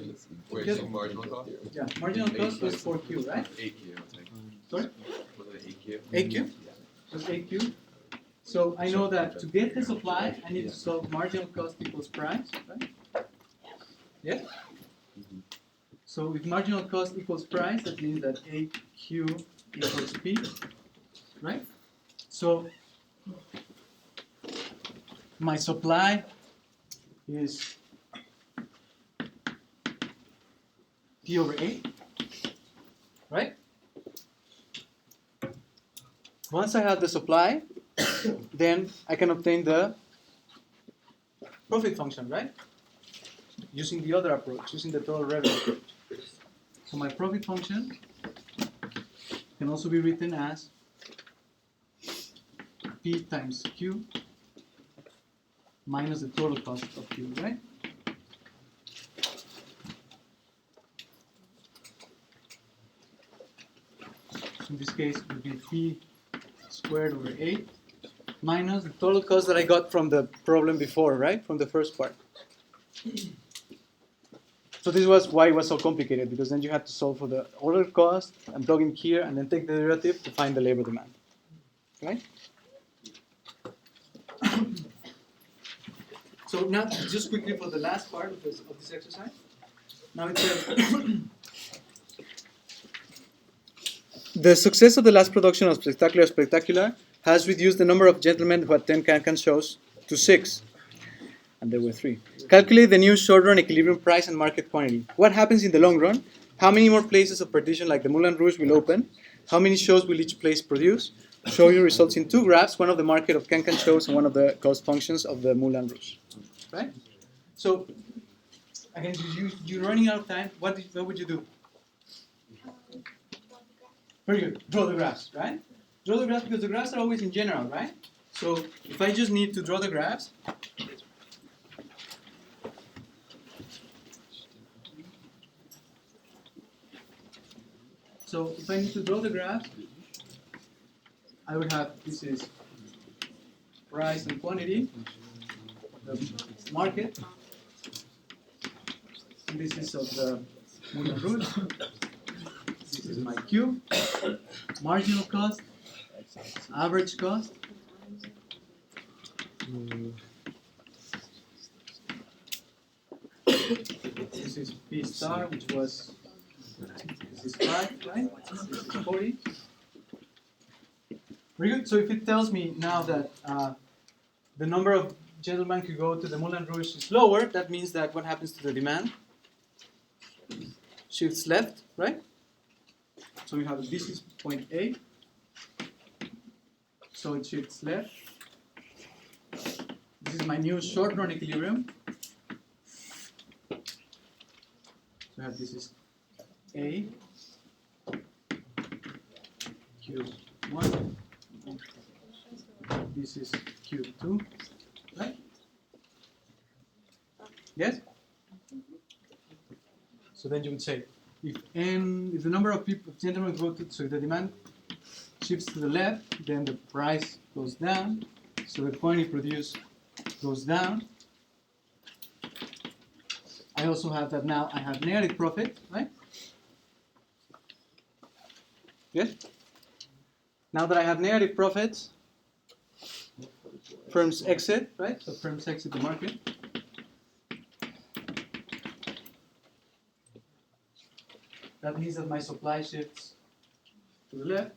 Where is the marginal cost? yeah, marginal cost was 4Q, right? 8Q, I think. Sorry? Was it 8Q? 8Q? Just 8Q. So I know that to get the supply, I need to solve marginal cost equals price, right? Yeah? So if marginal cost equals price, that means that AQ equals P, right? So my supply is P over A, right? Once I have the supply, then I can obtain the profit function, right? Using the other approach, using the total revenue approach. So my profit function can also be written as P times Q minus the total cost of Q, right? In this case, it would be P squared over 8 minus the total cost that I got from the problem before, right? From the first part. So this was why it was so complicated, because then you had to solve for the order cost and plug in here and then take the derivative to find the labor demand, right? So now, just quickly for the last part of this exercise. Now it says, the success of the last production of Spectacular has reduced the number of gentlemen who attend Can-Can shows to 6. And there were 3. Calculate the new short-run equilibrium price and market quantity. What happens in the long run? How many more places of partition like the Moulin Rouge will open? How many shows will each place produce? Show your results in 2 graphs, one of the market of Can-Can shows and one of the cost functions of the Moulin Rouge. Right? So, again, you're running out of time. What would you do? Very good. Draw the graphs, right? Draw the graphs because the graphs are always in general, right? So, if I just need to draw the graphs, so if I need to draw the graph, I would have, this is price and quantity, the market, and this is of the Moulin Rouge, this is my Q, marginal cost, average cost, this is P star, which was, this is 5, right? This is 40. Very good. So if it tells me now that the number of gentlemen who go to the Moulin Rouge is lower, that means that what happens to the demand? Shifts left, right? So we have this is point A. So it shifts left. This is my new short run equilibrium. So I have this is A, Q1, this is Q2, right? Yes? So then you would say, if the number of people, gentlemen go to, so the demand shifts to the left, then the price goes down, so the quantity produced goes down. I also have that now I have negative profit, right? Yes? Now that I have negative profits, firms exit, right? So firms exit the market. That means that my supply shifts to the left.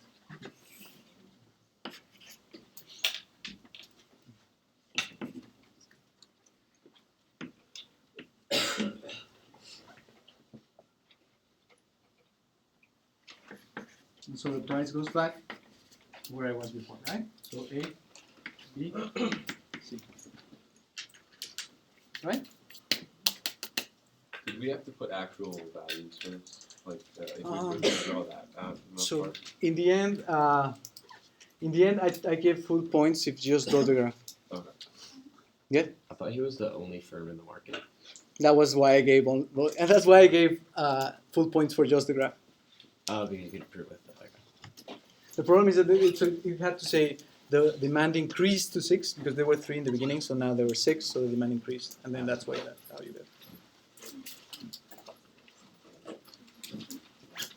And so the price goes back to where I was before, right? So A, B, C. Right? Did we have to put actual values first? Like, if we were to draw that out? So in the end, I give full points if you just draw the graph. Okay. Yeah? I thought he was the only firm in the market. That was why I gave and that's why I gave full points for just the graph. Oh, because you could prove it. Okay. The problem is that you had to say the demand increased to 6 because there were 3 in the beginning, so now there were 6, so the demand increased, and then that's why how you did.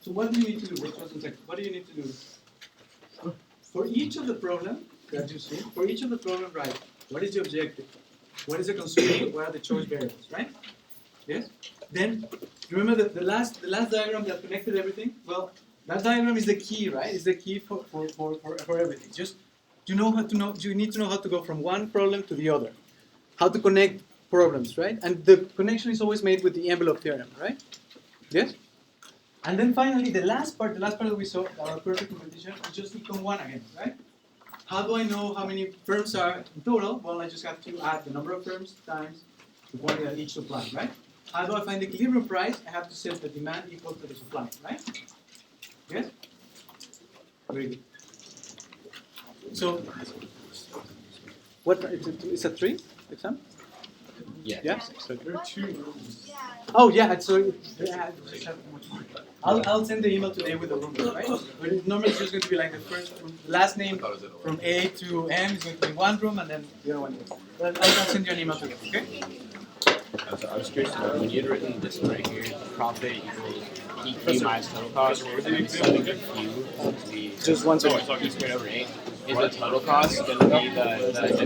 So what do you need to do? Wait, just one second. What do you need to do? For each of the problem that you see, for each of the problem, right? What is the objective? What is the constraint? What are the choice variables, right? Yes. Then remember the last diagram that connected everything. Well, that diagram is the key, right? It's the key for everything. Just you need to know how to go from one problem to the other, how to connect problems, right? And the connection is always made with the envelope theorem, right? Yes. And then finally, the last part that we saw, our perfect competition, is just econ 1 again, right? How do I know how many firms are in total? Well, I just have to add the number of firms times the quantity that each supply, right? How do I find the equilibrium price? I have to set the demand equal to the supply, right? Yes? Very good. So, what? It's a 3 exam? Yeah. Yeah. There are 2 rooms. Oh yeah. So I'll send the email today with the room, right? But normally it's just going to be like the first room, the last name from A to M is going to be one room, and then the other one. But I'll send you an email today. Okay? I was curious about when you had written this right here, profit equals EQ minus total cost, and then setting the Q to be Just one second. squared over 8. Is the total cost going to be the